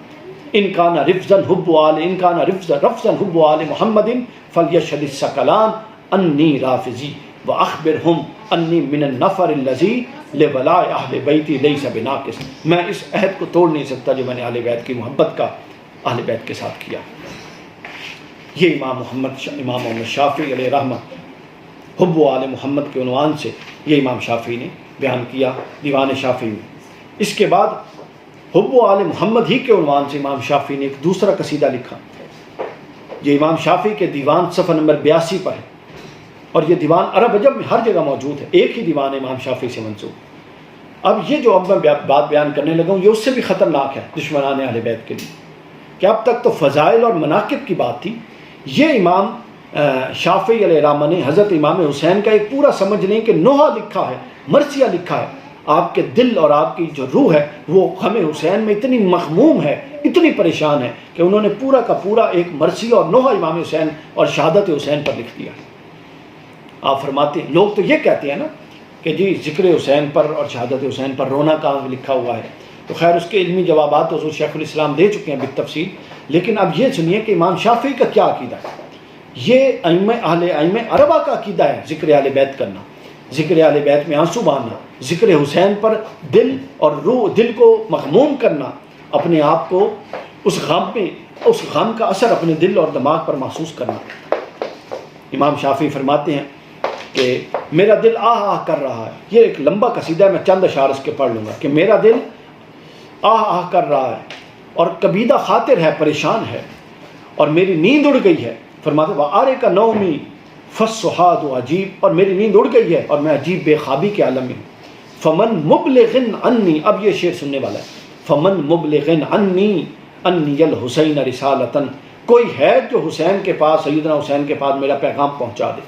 ان کان رفضا حب آل، ان کان رفضا حب آل محمد فلیشهد الثقلان انی رافضی واخبرهم انی من النفر الذی لولاء اہل بیتی لیس بناقص۔ میں اس عہد کو توڑ نہیں سکتا جو میں نے اہل بیت کی محبت کا اہل بیت کے ساتھ کیا۔ یہ امام محمد شافعی علیہ رحمۃ حب آل محمد کے عنوان سے یہ امام شافعی نے بیان کیا دیوان شافعی میں۔ اس کے بعد حب آل محمد ہی کے عنوان سے امام شافعی نے ایک دوسرا قصیدہ لکھا، یہ امام شافعی کے دیوان صفحہ نمبر 82 پر ہے، اور یہ دیوان عرب عجم میں ہر جگہ موجود ہے، ایک ہی دیوان ہے امام شافعی سے منسوب۔ اب یہ جو اب میں بات بیان کرنے لگا ہوں یہ اس سے بھی خطرناک ہے دشمنان اہل بیت کے لیے، کہ اب تک تو فضائل اور مناقب کی بات تھی، یہ امام شافعی علیہ رحمہ نے حضرت امام حسین کا ایک پورا سمجھ لیں کہ نوحہ لکھا ہے، مرثیہ لکھا ہے۔ آپ کے دل اور آپ کی جو روح ہے وہ غم حسین میں اتنی مغموم ہے، اتنی پریشان ہے کہ انہوں نے پورا کا پورا ایک مرثیہ اور نوحہ امام حسین اور شہادت حسین پر لکھ دیا۔ آپ فرماتے ہیں، لوگ تو یہ کہتے ہیں نا کہ جی ذکر حسین پر اور شہادت حسین پر رونا کہاں لکھا ہوا ہے، تو خیر اس کے علمی جوابات حضور شیخ الاسلام دے چکے ہیں بالتفصیل، لیکن اب یہ سنیے کہ امام شافعی کا کیا عقیدہ ہے۔ یہ ائمہ اربعہ کا عقیدہ ہے ذکر اہل بیت کرنا، ذکر اہل بیت میں آنسو بہانا، ذکر حسین پر دل اور روح، دل کو مغموم کرنا، اپنے آپ کو اس غم کا اثر اپنے دل اور دماغ پر محسوس کرنا۔ امام شافعی فرماتے ہیں کہ میرا دل آہ آہ کر رہا ہے، یہ ایک لمبا قصیدہ ہے، میں چند اشعار اس کے پڑھ لوں گا، کہ میرا دل آہ آہ کر رہا ہے اور کبیدہ خاطر ہے، پریشان ہے، اور میری نیند اڑ گئی ہے۔ فرماتے وَآرے کا نومی فالسحاد عجیب، اور میری نیند اڑ گئی ہے اور میں عجیب بے خوابی کے عالم میں ہوں۔ فمن مبلغ عنی، اب یہ شعر سننے والا ہے، فمن مبلغ عنی انی الحسین رسالتاً، کوئی ہے جو حسین کے پاس، سیدنا حسین کے پاس میرا پیغام پہنچا دے،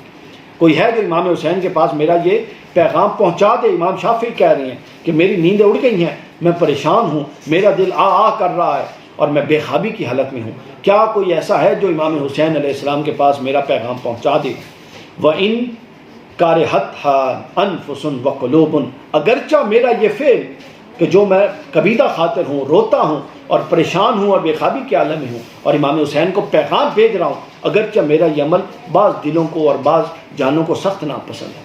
کوئی ہے جو امام حسین کے پاس میرا یہ پیغام پہنچا دے۔ امام شافعی کہہ رہے ہیں کہ میری نیندیں اڑ گئی ہیں، میں پریشان ہوں، میرا دل آ آ کر رہا ہے اور میں بے خوابی کی حالت میں ہوں، کیا کوئی ایسا ہے جو امام حسین علیہ السلام کے پاس میرا پیغام پہنچا دے؟ وَإِن کارہتھا انفس وقلوب، اگرچہ میرا یہ فعل کہ جو میں کبیدہ خاطر ہوں، روتا ہوں اور پریشان ہوں اور بے خوابی کے عالم میں ہوں اور امام حسین کو پیغام بھیج رہا ہوں، اگرچہ میرا یہ عمل بعض دلوں کو اور بعض جانوں کو سخت ناپسند ہے۔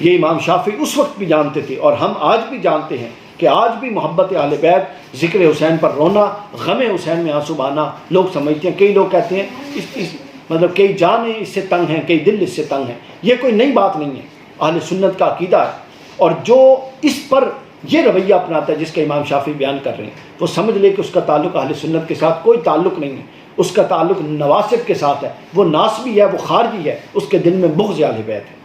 یہ امام شافعی اس وقت بھی جانتے تھے اور ہم آج بھی جانتے ہیں کہ آج بھی محبت اہل بیت، ذکر حسین پر رونا، غم حسین میں آنسو بہانا، لوگ سمجھتے ہیں، کئی لوگ کہتے ہیں مطلب کئی جانیں اس سے تنگ ہیں، کئی دل اس سے تنگ ہیں، یہ کوئی نئی بات نہیں ہے، اہل سنت کا عقیدہ ہے، اور جو اس پر یہ رویہ اپناتا ہے جس کا امام شافعی بیان کر رہے ہیں، وہ سمجھ لے کہ اس کا تعلق اہل سنت کے ساتھ کوئی تعلق نہیں ہے، اس کا تعلق نواسب کے ساتھ ہے، وہ ناسبی ہے، وہ خارجی ہے، اس کے دل میں بغض اہل بیت ہے۔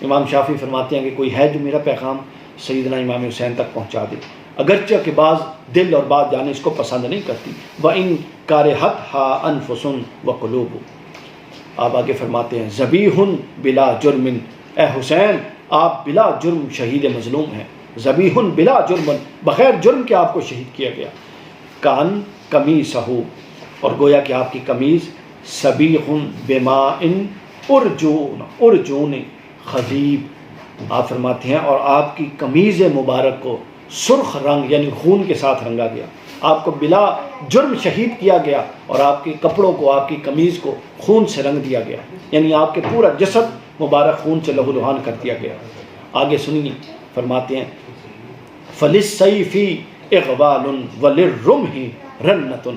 امام شافعی فرماتے ہیں کہ کوئی ہے جو میرا پیغام سیدنا امام حسین تک پہنچا دے۔ اگرچہ کہ بعض دل اور بعض جانیں اس کو پسند نہیں کرتی. وَإِن كَرِهَتْهَا أَنفُسٌ وَقُلُوبٌ. آپ آگے فرماتے ہیں ذبیح بلا جرم. اے حسین آپ بلا جرم شہید مظلوم ہیں. ذبیح بلا جرم، بغیر جرم کے آپ کو شہید کیا گیا. کان قمیصہ، اور گویا کہ آپ کی قمیض صبیح بماء ارجون خضیب. آپ فرماتے ہیں اور آپ کی قمیض مبارک کو سرخ رنگ یعنی خون کے ساتھ رنگا گیا. آپ کو بلا جرم شہید کیا گیا اور آپ کے کپڑوں کو، آپ کی قمیض کو خون سے رنگ دیا گیا، یعنی آپ کے پورا جسد مبارک خون سے لہو لہان کر دیا گیا. آگے سنیے، فرماتے ہیں فَلِلسَّيْفِ اِغْوَالٌ وَلِلرُّمْحِ رَنَّةٌ،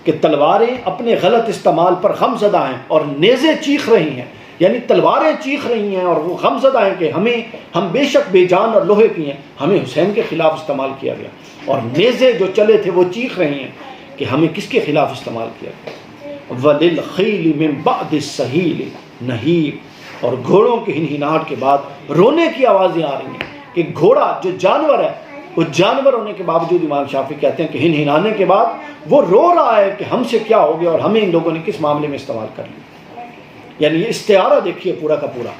کہ تلواریں اپنے غلط استعمال پر غم زدہ ہیں اور نیزیں چیخ رہی ہیں. یعنی تلواریں چیخ رہی ہیں اور وہ غم زدہ ہیں کہ ہم بے شک بے جان اور لوہے کی ہیں، ہمیں حسین کے خلاف استعمال کیا گیا. اور نیزیں جو چلے تھے وہ چیخ رہی ہیں کہ ہمیں کس کے خلاف استعمال کیا گیا. وَلِلْخِيلِ مِن بَعْدِ السَّهِيلِ نَهِيبٌ، اور گھوڑوں کی ہنہناہٹ کے بعد رونے کی آوازیں آ رہی ہیں. کہ گھوڑا جو جانور ہے، وہ جانور ہونے کے باوجود امام شافعی کہتے ہیں کہ ہنہنانے کے بعد وہ رو رہا ہے کہ ہم سے کیا ہو گیا اور ہمیں ان لوگوں نے کس معاملے میں استعمال کر لیا. یعنی یہ استعارہ دیکھیے پورا کا پورا.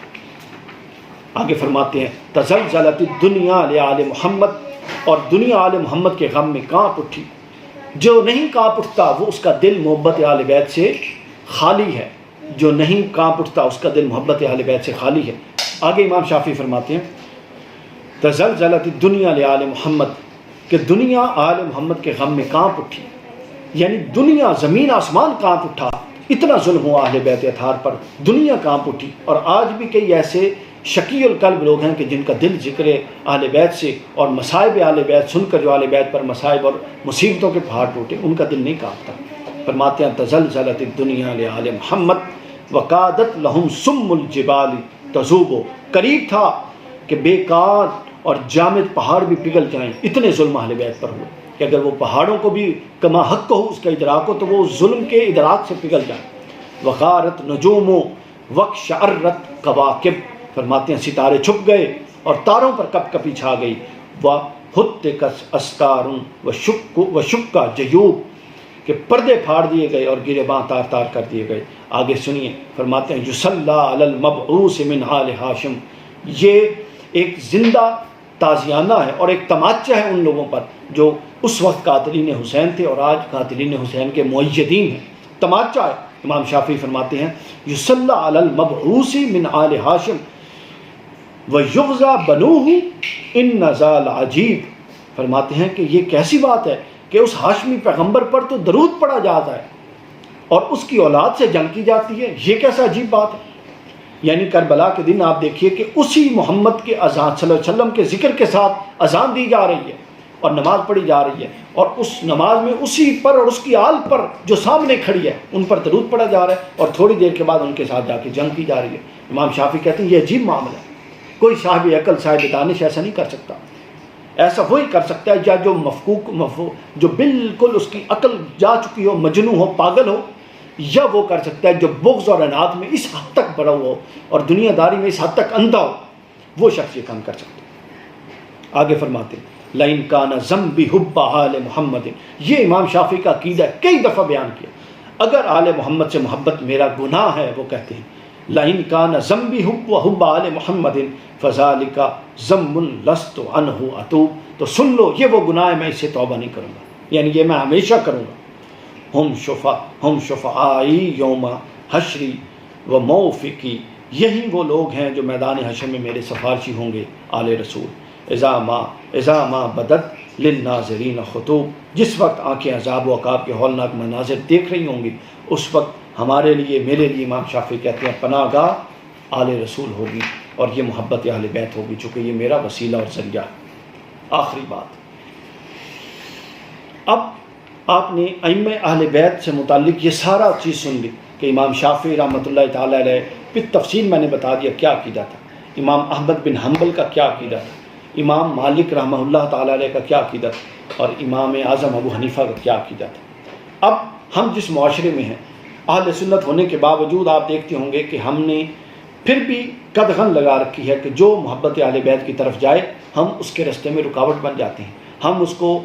آگے فرماتے ہیں تزلزلت الدنیا لآل محمد، اور دنیا آل محمد کے غم میں کانپ اٹھی. جو نہیں کانپ اٹھتا وہ اس کا دل محبت آل بیت سے خالی ہے. جو نہیں کانپ اٹھتا اس کا دل محبت آل بیت سے خالی ہے. آگے امام شافعی فرماتے ہیں تزلزلت الدنیا لآل محمد، کہ دنیا آل محمد کے غم میں کانپ اٹھی. یعنی دنیا، زمین آسمان کانپ اٹھا. اتنا ظلم ہوا اہل بیت اطہار پر، دنیا کانپ اٹھی. اور آج بھی کئی ایسے شقی القلب لوگ ہیں کہ جن کا دل ذکر اہل بیت سے اور مصائب اہل بیت سن کر جو اہل بیت پر مصائب اور مصیبتوں کے پہاڑ ٹوٹے، ان کا دل نہیں کانپتا. فرماتے ہیں تزلزلت الدنیا لآل محمد وقادت لہم سم الجبال تذوب. قریب تھا کہ بیکار اور جامد پہاڑ بھی پگھل جائیں. اتنے ظلم اہل بیت پر ہوئے کہ اگر وہ پہاڑوں کو بھی کما حق ہو اس کا ادراک ہو تو وہ ظلم کے ادراک سے پگھل جائیں. وغارت نجوم وقشعرت کواکب. فرماتے ہیں ستارے چھپ گئے اور تاروں پر کپ کپی چھا گئی. وَحُتِّكَتْ أَسْتَارٌ وَشُقَّ جَيُوبٌ، کہ پردے پھاڑ دیے گئے اور گریباں تار تار کر دیے گئے. آگے سنیے، فرماتے ہیں یُصَلَّىٰ عَلَى الْمَبْعُوثِ مِنْ آلِ ہاشم. یہ ایک زندہ تازیانہ ہے اور ایک تماچہ ہے ان لوگوں پر جو اس وقت قاتلین حسین تھے اور آج قاتلین حسین کے مؤیدین ہیں. تماچہ ہے. امام شافعی فرماتے ہیں یُصَلَّىٰ عَلَى الْمَبْعُوثِ مِنْ آلِ ہاشم وَيُغْزَىٰ بَنُوهُ إِنَّ ذَا لَعَجِیبٌ. فرماتے ہیں کہ یہ کیسی بات ہے کہ اس ہاشمی پیغمبر پر تو درود پڑھا جاتا ہے اور اس کی اولاد سے جنگ کی جاتی ہے. یہ کیسا عجیب بات ہے. یعنی کربلا کے دن آپ دیکھیے کہ اسی محمد کے اذان صلی اللہ علیہ وسلم کے ذکر کے ساتھ اذان دی جا رہی ہے اور نماز پڑھی جا رہی ہے، اور اس نماز میں اسی پر اور اس کی آل پر جو سامنے کھڑی ہے ان پر درود پڑھا جا رہا ہے اور تھوڑی دیر کے بعد ان کے ساتھ جا کے جنگ کی جا رہی ہے. امام شافعی کہتے ہیں یہ عجیب معاملہ ہے. کوئی صاحب عقل صاحب دانش ایسا نہیں کر سکتا. ایسا وہی کر سکتا ہے یا جو جو بالکل اس کی عقل جا چکی ہو، مجنون ہو، پاگل ہو، یا وہ کر سکتا ہے جو بغض اور اناد میں اس حد تک بڑا ہو اور دنیا داری میں اس حد تک اندھا ہو. وہ شخص یہ کام کر سکتا ہے. آگے فرماتے ہیں لَإِن كَانَ ذَنبِي حُبَّ آلِ محمد. یہ امام شافعی کا عقیدہ کئی دفعہ بیان کیا. اگر آل محمد سے محبت میرا گناہ ہے، وہ کہتے ہیں لَإِن كَانَ ذَنبِي حُبَّ آلِ محمد فَذَلِكَ ذَنبٌ لَسْتُ عَنْهُ أَتُوبُ. تو سن لو یہ وہ گناہ ہے، میں اس سے توبہ نہیں کروں گا، یعنی یہ میں ہمیشہ کروں گا. ہم شفعائی یوم حشری و موفقی. یہی وہ لوگ ہیں جو میدان حشر میں میرے سفارشی ہوں گے. آل رسول اذا ما بدت للناظرین خطوب. جس وقت آنکھیں عذاب و عقاب کے ہولناک مناظر دیکھ رہی ہوں گی، اس وقت ہمارے لیے، میرے لیے، امام شافعی کہتے ہیں پناہ گاہ آل رسول ہوگی اور یہ محبت اہل بیت ہوگی، چونکہ یہ میرا وسیلہ اور ذریعہ ہے. آخری بات، اب آپ نے ائمہ اہل بیت سے متعلق یہ سارا چیز سن لی کہ امام شافعی رحمۃ اللہ تعالیٰ علیہ پھر تفصیل میں نے بتا دیا کیا عقیدہ تھا، امام احمد بن حنبل کا کیا عقیدہ تھا، امام مالک رحمہ اللہ تعالیٰ علیہ کا کیا عقیدہ تھا، اور امام اعظم ابو حنیفہ کا کیا عقیدہ تھا. اب ہم جس معاشرے میں ہیں، اہل سنت ہونے کے باوجود آپ دیکھتے ہوں گے کہ ہم نے پھر بھی قدغن لگا رکھی ہے کہ جو محبت اہل بیت کی طرف جائے ہم اس کے رستے میں رکاوٹ بن جاتے ہیں. ہم اس کو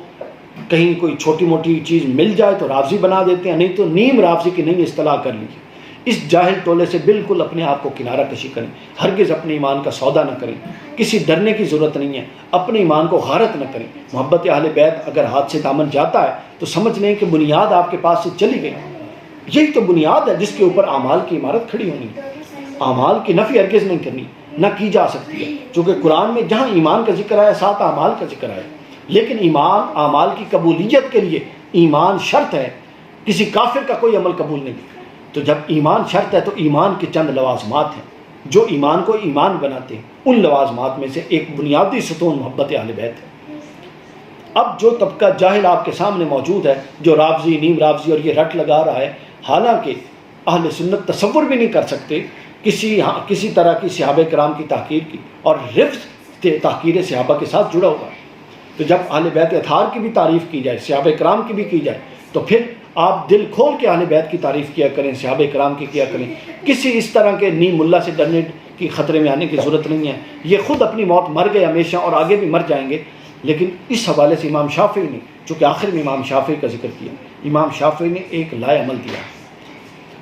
کہیں کوئی چھوٹی موٹی چیز مل جائے تو رافضی بنا دیتے ہیں، نہیں تو نیم رافضی کی نہیں اصطلاح کر لیجیے۔ اس جاہل ٹولے سے بالکل اپنے آپ کو کنارہ کشی کریں، ہرگز اپنے ایمان کا سودا نہ کریں، کسی ڈرنے کی ضرورت نہیں ہے، اپنے ایمان کو غارت نہ کریں۔ محبت اہل بیت اگر ہاتھ سے دامن جاتا ہے تو سمجھ لیں کہ بنیاد آپ کے پاس سے چلی گئی۔ یہی تو بنیاد ہے جس کے اوپر اعمال کی عمارت کھڑی ہونی ہے۔ اعمال کی نفی ہرگز نہیں کرنی، نہ کی جا سکتی ہے، چونکہ قرآن میں جہاں ایمان کا ذکر ہے ساتھ اعمال کا ذکر ہے، لیکن ایمان اعمال کی قبولیت کے لیے ایمان شرط ہے، کسی کافر کا کوئی عمل قبول نہیں۔ تو جب ایمان شرط ہے تو ایمان کے چند لوازمات ہیں جو ایمان کو ایمان بناتے ہیں، ان لوازمات میں سے ایک بنیادی ستون محبت اہل بیت ہے۔ اب جو طبقہ جاہل آپ کے سامنے موجود ہے، جو رافضی، نیم رافضی اور یہ رٹ لگا رہا ہے، حالانکہ اہل سنت تصور بھی نہیں کر سکتے کسی طرح کی صحابہ کرام کی تحقیر کی، اور رفض تحقیر صحابہ کے ساتھ جڑا ہوا ہے۔ تو جب اہل بیت اطہار کی بھی تعریف کی جائے، صحابہ کرام کی بھی کی جائے، تو پھر آپ دل کھول کے اہل بیت کی تعریف کیا کریں، صحابہ کرام کی کیا کریں۔ کسی اس طرح کے نیم ملا سے ڈرنے کی خطرے میں آنے کی ضرورت نہیں ہے، یہ خود اپنی موت مر گئے ہمیشہ اور آگے بھی مر جائیں گے۔ لیکن اس حوالے سے امام شافعی نے، چونکہ آخر میں امام شافعی کا ذکر کیا، امام شافعی نے ایک لائے عمل دیا،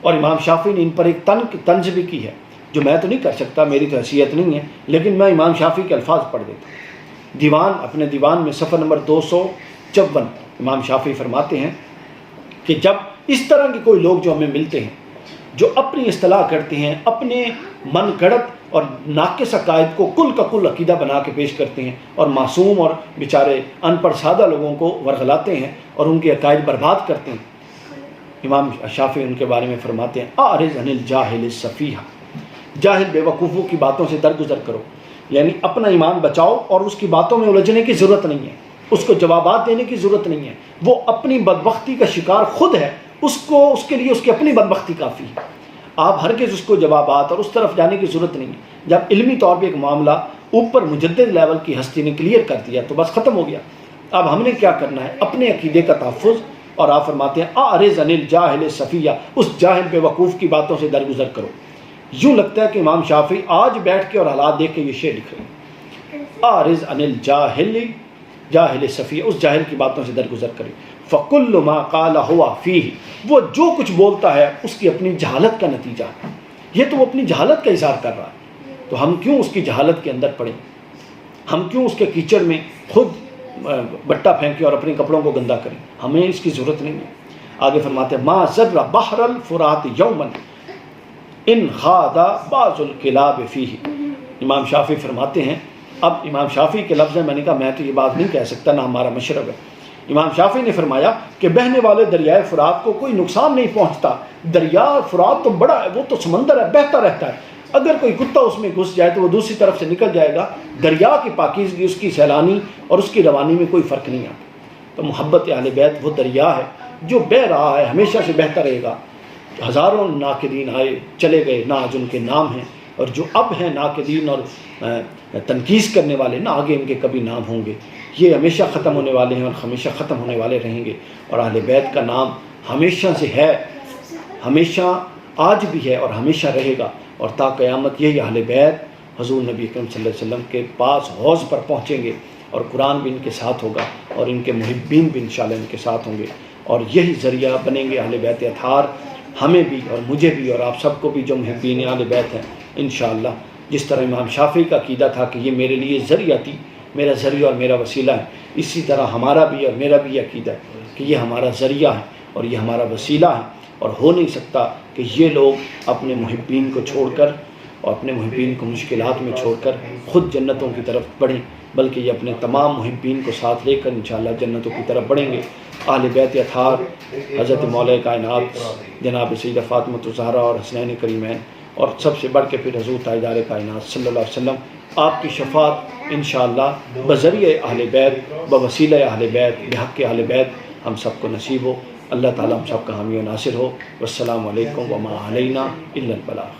اور امام شافعی نے ان پر ایک طنز بھی کی ہے، جو میں تو نہیں کر سکتا، میری تو حیثیت نہیں ہے، لیکن میں امام شافعی کے الفاظ پڑھ دیتا ہوں۔ دیوان، اپنے دیوان میں صفحہ نمبر 254 امام شافعی فرماتے ہیں کہ جب اس طرح کے کوئی لوگ جو ہمیں ملتے ہیں، جو اپنی اصطلاح کرتے ہیں، اپنے من گڑت اور ناقص عقائد کو کل کا کل عقیدہ بنا کے پیش کرتے ہیں، اور معصوم اور بیچارے ان پڑھ سادہ لوگوں کو ورغلاتے ہیں اور ان کے عقائد برباد کرتے ہیں، امام شافعی ان کے بارے میں فرماتے ہیں اعرض عن الجاہل السفیہ، جاہل بے وقوفوں کی باتوں سے درگزر کرو، یعنی اپنا ایمان بچاؤ اور اس کی باتوں میں الجھنے کی ضرورت نہیں ہے، اس کو جوابات دینے کی ضرورت نہیں ہے، وہ اپنی بدبختی کا شکار خود ہے، اس کے لیے اس کی اپنی بدبختی کافی ہے، آپ ہرگز اس کو جوابات اور اس طرف جانے کی ضرورت نہیں ہے۔ جب علمی طور پہ ایک معاملہ اوپر مجدد لیول کی ہستی نے کلیئر کر دیا تو بس ختم ہو گیا۔ اب ہم نے کیا کرنا ہے؟ اپنے عقیدے کا تحفظ، اور آپ فرماتے ہیں اعرض عن الجاہل السفیہ، اس جاہل بے وقوف کی باتوں سے درگزر کرو۔ یوں لگتا ہے کہ امام شافعی آج بیٹھ کے اور حالات دیکھ کے یہ شعر لکھ رہے ہیں، اعرض عن الجاہل السفیہ، اس جاہل کی باتوں سے درگزر کرے، فَكُلُّ مَا قَالَ هُوَ فِيهِ، وہ جو کچھ بولتا ہے اس کی اپنی جہالت کا نتیجہ ہے، یہ تو وہ اپنی جہالت کا اظہار کر رہا ہے، تو ہم کیوں اس کی جہالت کے اندر پڑیں؟ ہم کیوں اس کے کیچڑ میں خود بٹا پھینکیں اور اپنے کپڑوں کو گندا کریں؟ ہمیں اس کی ضرورت نہیں ہے۔ آگے فرماتے ہیں ما زر بحر الفرات یوما ان خاض بعض الکلاب فیہ، امام شافعی فرماتے ہیں، اب امام شافعی کے لفظ ہیں، میں نے کہا میں تو یہ بات نہیں کہہ سکتا، نہ ہمارا مشرب ہے۔ امام شافعی نے فرمایا کہ بہنے والے دریائے فرات کو کوئی نقصان نہیں پہنچتا، دریا فرات تو بڑا ہے، وہ تو سمندر ہے، بہتا رہتا ہے، اگر کوئی کتا اس میں گھس جائے تو وہ دوسری طرف سے نکل جائے گا، دریا کی پاکیزگی، اس کی سیلانی اور اس کی روانی میں کوئی فرق نہیں آتا۔ تو محبت اہل بیت وہ دریا ہے جو بہہ رہا ہے، ہمیشہ سے بہتا رہے گا، ہزاروں ناقدین آئے چلے گئے، نہ آج ان کے نام ہیں، اور جو اب ہیں ناقدین اور تنقیص کرنے والے، نہ آگے ان کے کبھی نام ہوں گے، یہ ہمیشہ ختم ہونے والے ہیں اور ہمیشہ ختم ہونے والے رہیں گے، اور اہل بیت کا نام ہمیشہ سے ہے، ہمیشہ آج بھی ہے اور ہمیشہ رہے گا، اور تا قیامت یہی اہل بیت حضور نبی اکرم صلی اللہ علیہ وسلم کے پاس حوض پر پہنچیں گے، اور قرآن بھی ان کے ساتھ ہوگا، اور ان کے محبین بھی انشاءاللہ ان کے ساتھ ہوں گے، اور یہی ذریعہ بنیں گے اہل بیت اطہار، ہمیں بھی اور مجھے بھی اور آپ سب کو بھی جو محبین اہل بیت ہیں انشاءاللہ۔ جس طرح امام شافعی کا عقیدہ تھا کہ یہ میرے لیے ذریعہ تھی، میرا ذریعہ اور میرا وسیلہ ہے، اسی طرح ہمارا بھی اور میرا بھی عقیدہ ہے کہ یہ ہمارا ذریعہ ہے اور یہ ہمارا وسیلہ ہے، اور ہو نہیں سکتا کہ یہ لوگ اپنے محبین کو چھوڑ کر اور اپنے محبین کو مشکلات میں چھوڑ کر خود جنتوں کی طرف بڑھیں، بلکہ یہ اپنے تمام محبین کو ساتھ لے کر انشاءاللہ جنتوں کی طرف بڑھیں گے۔ اہل بیت اطہار حضرت مولا کائنات جناب سیدہ فاطمۃ الزہرا اور حسنین کریمین، اور سب سے بڑھ کے پھر حضور تاجدار کائنات صلی اللہ علیہ وسلم، آپ کی شفاعت انشاءاللہ بذریعہ اہل بیت، بوسیلہ اہل بیت، بحق اہل بیت ہم سب کو نصیب ہو۔ اللہ تعالیٰ ہم سب کا حامی و ناصر ہو۔ والسلام علیکم وما علینا الا البلاغ۔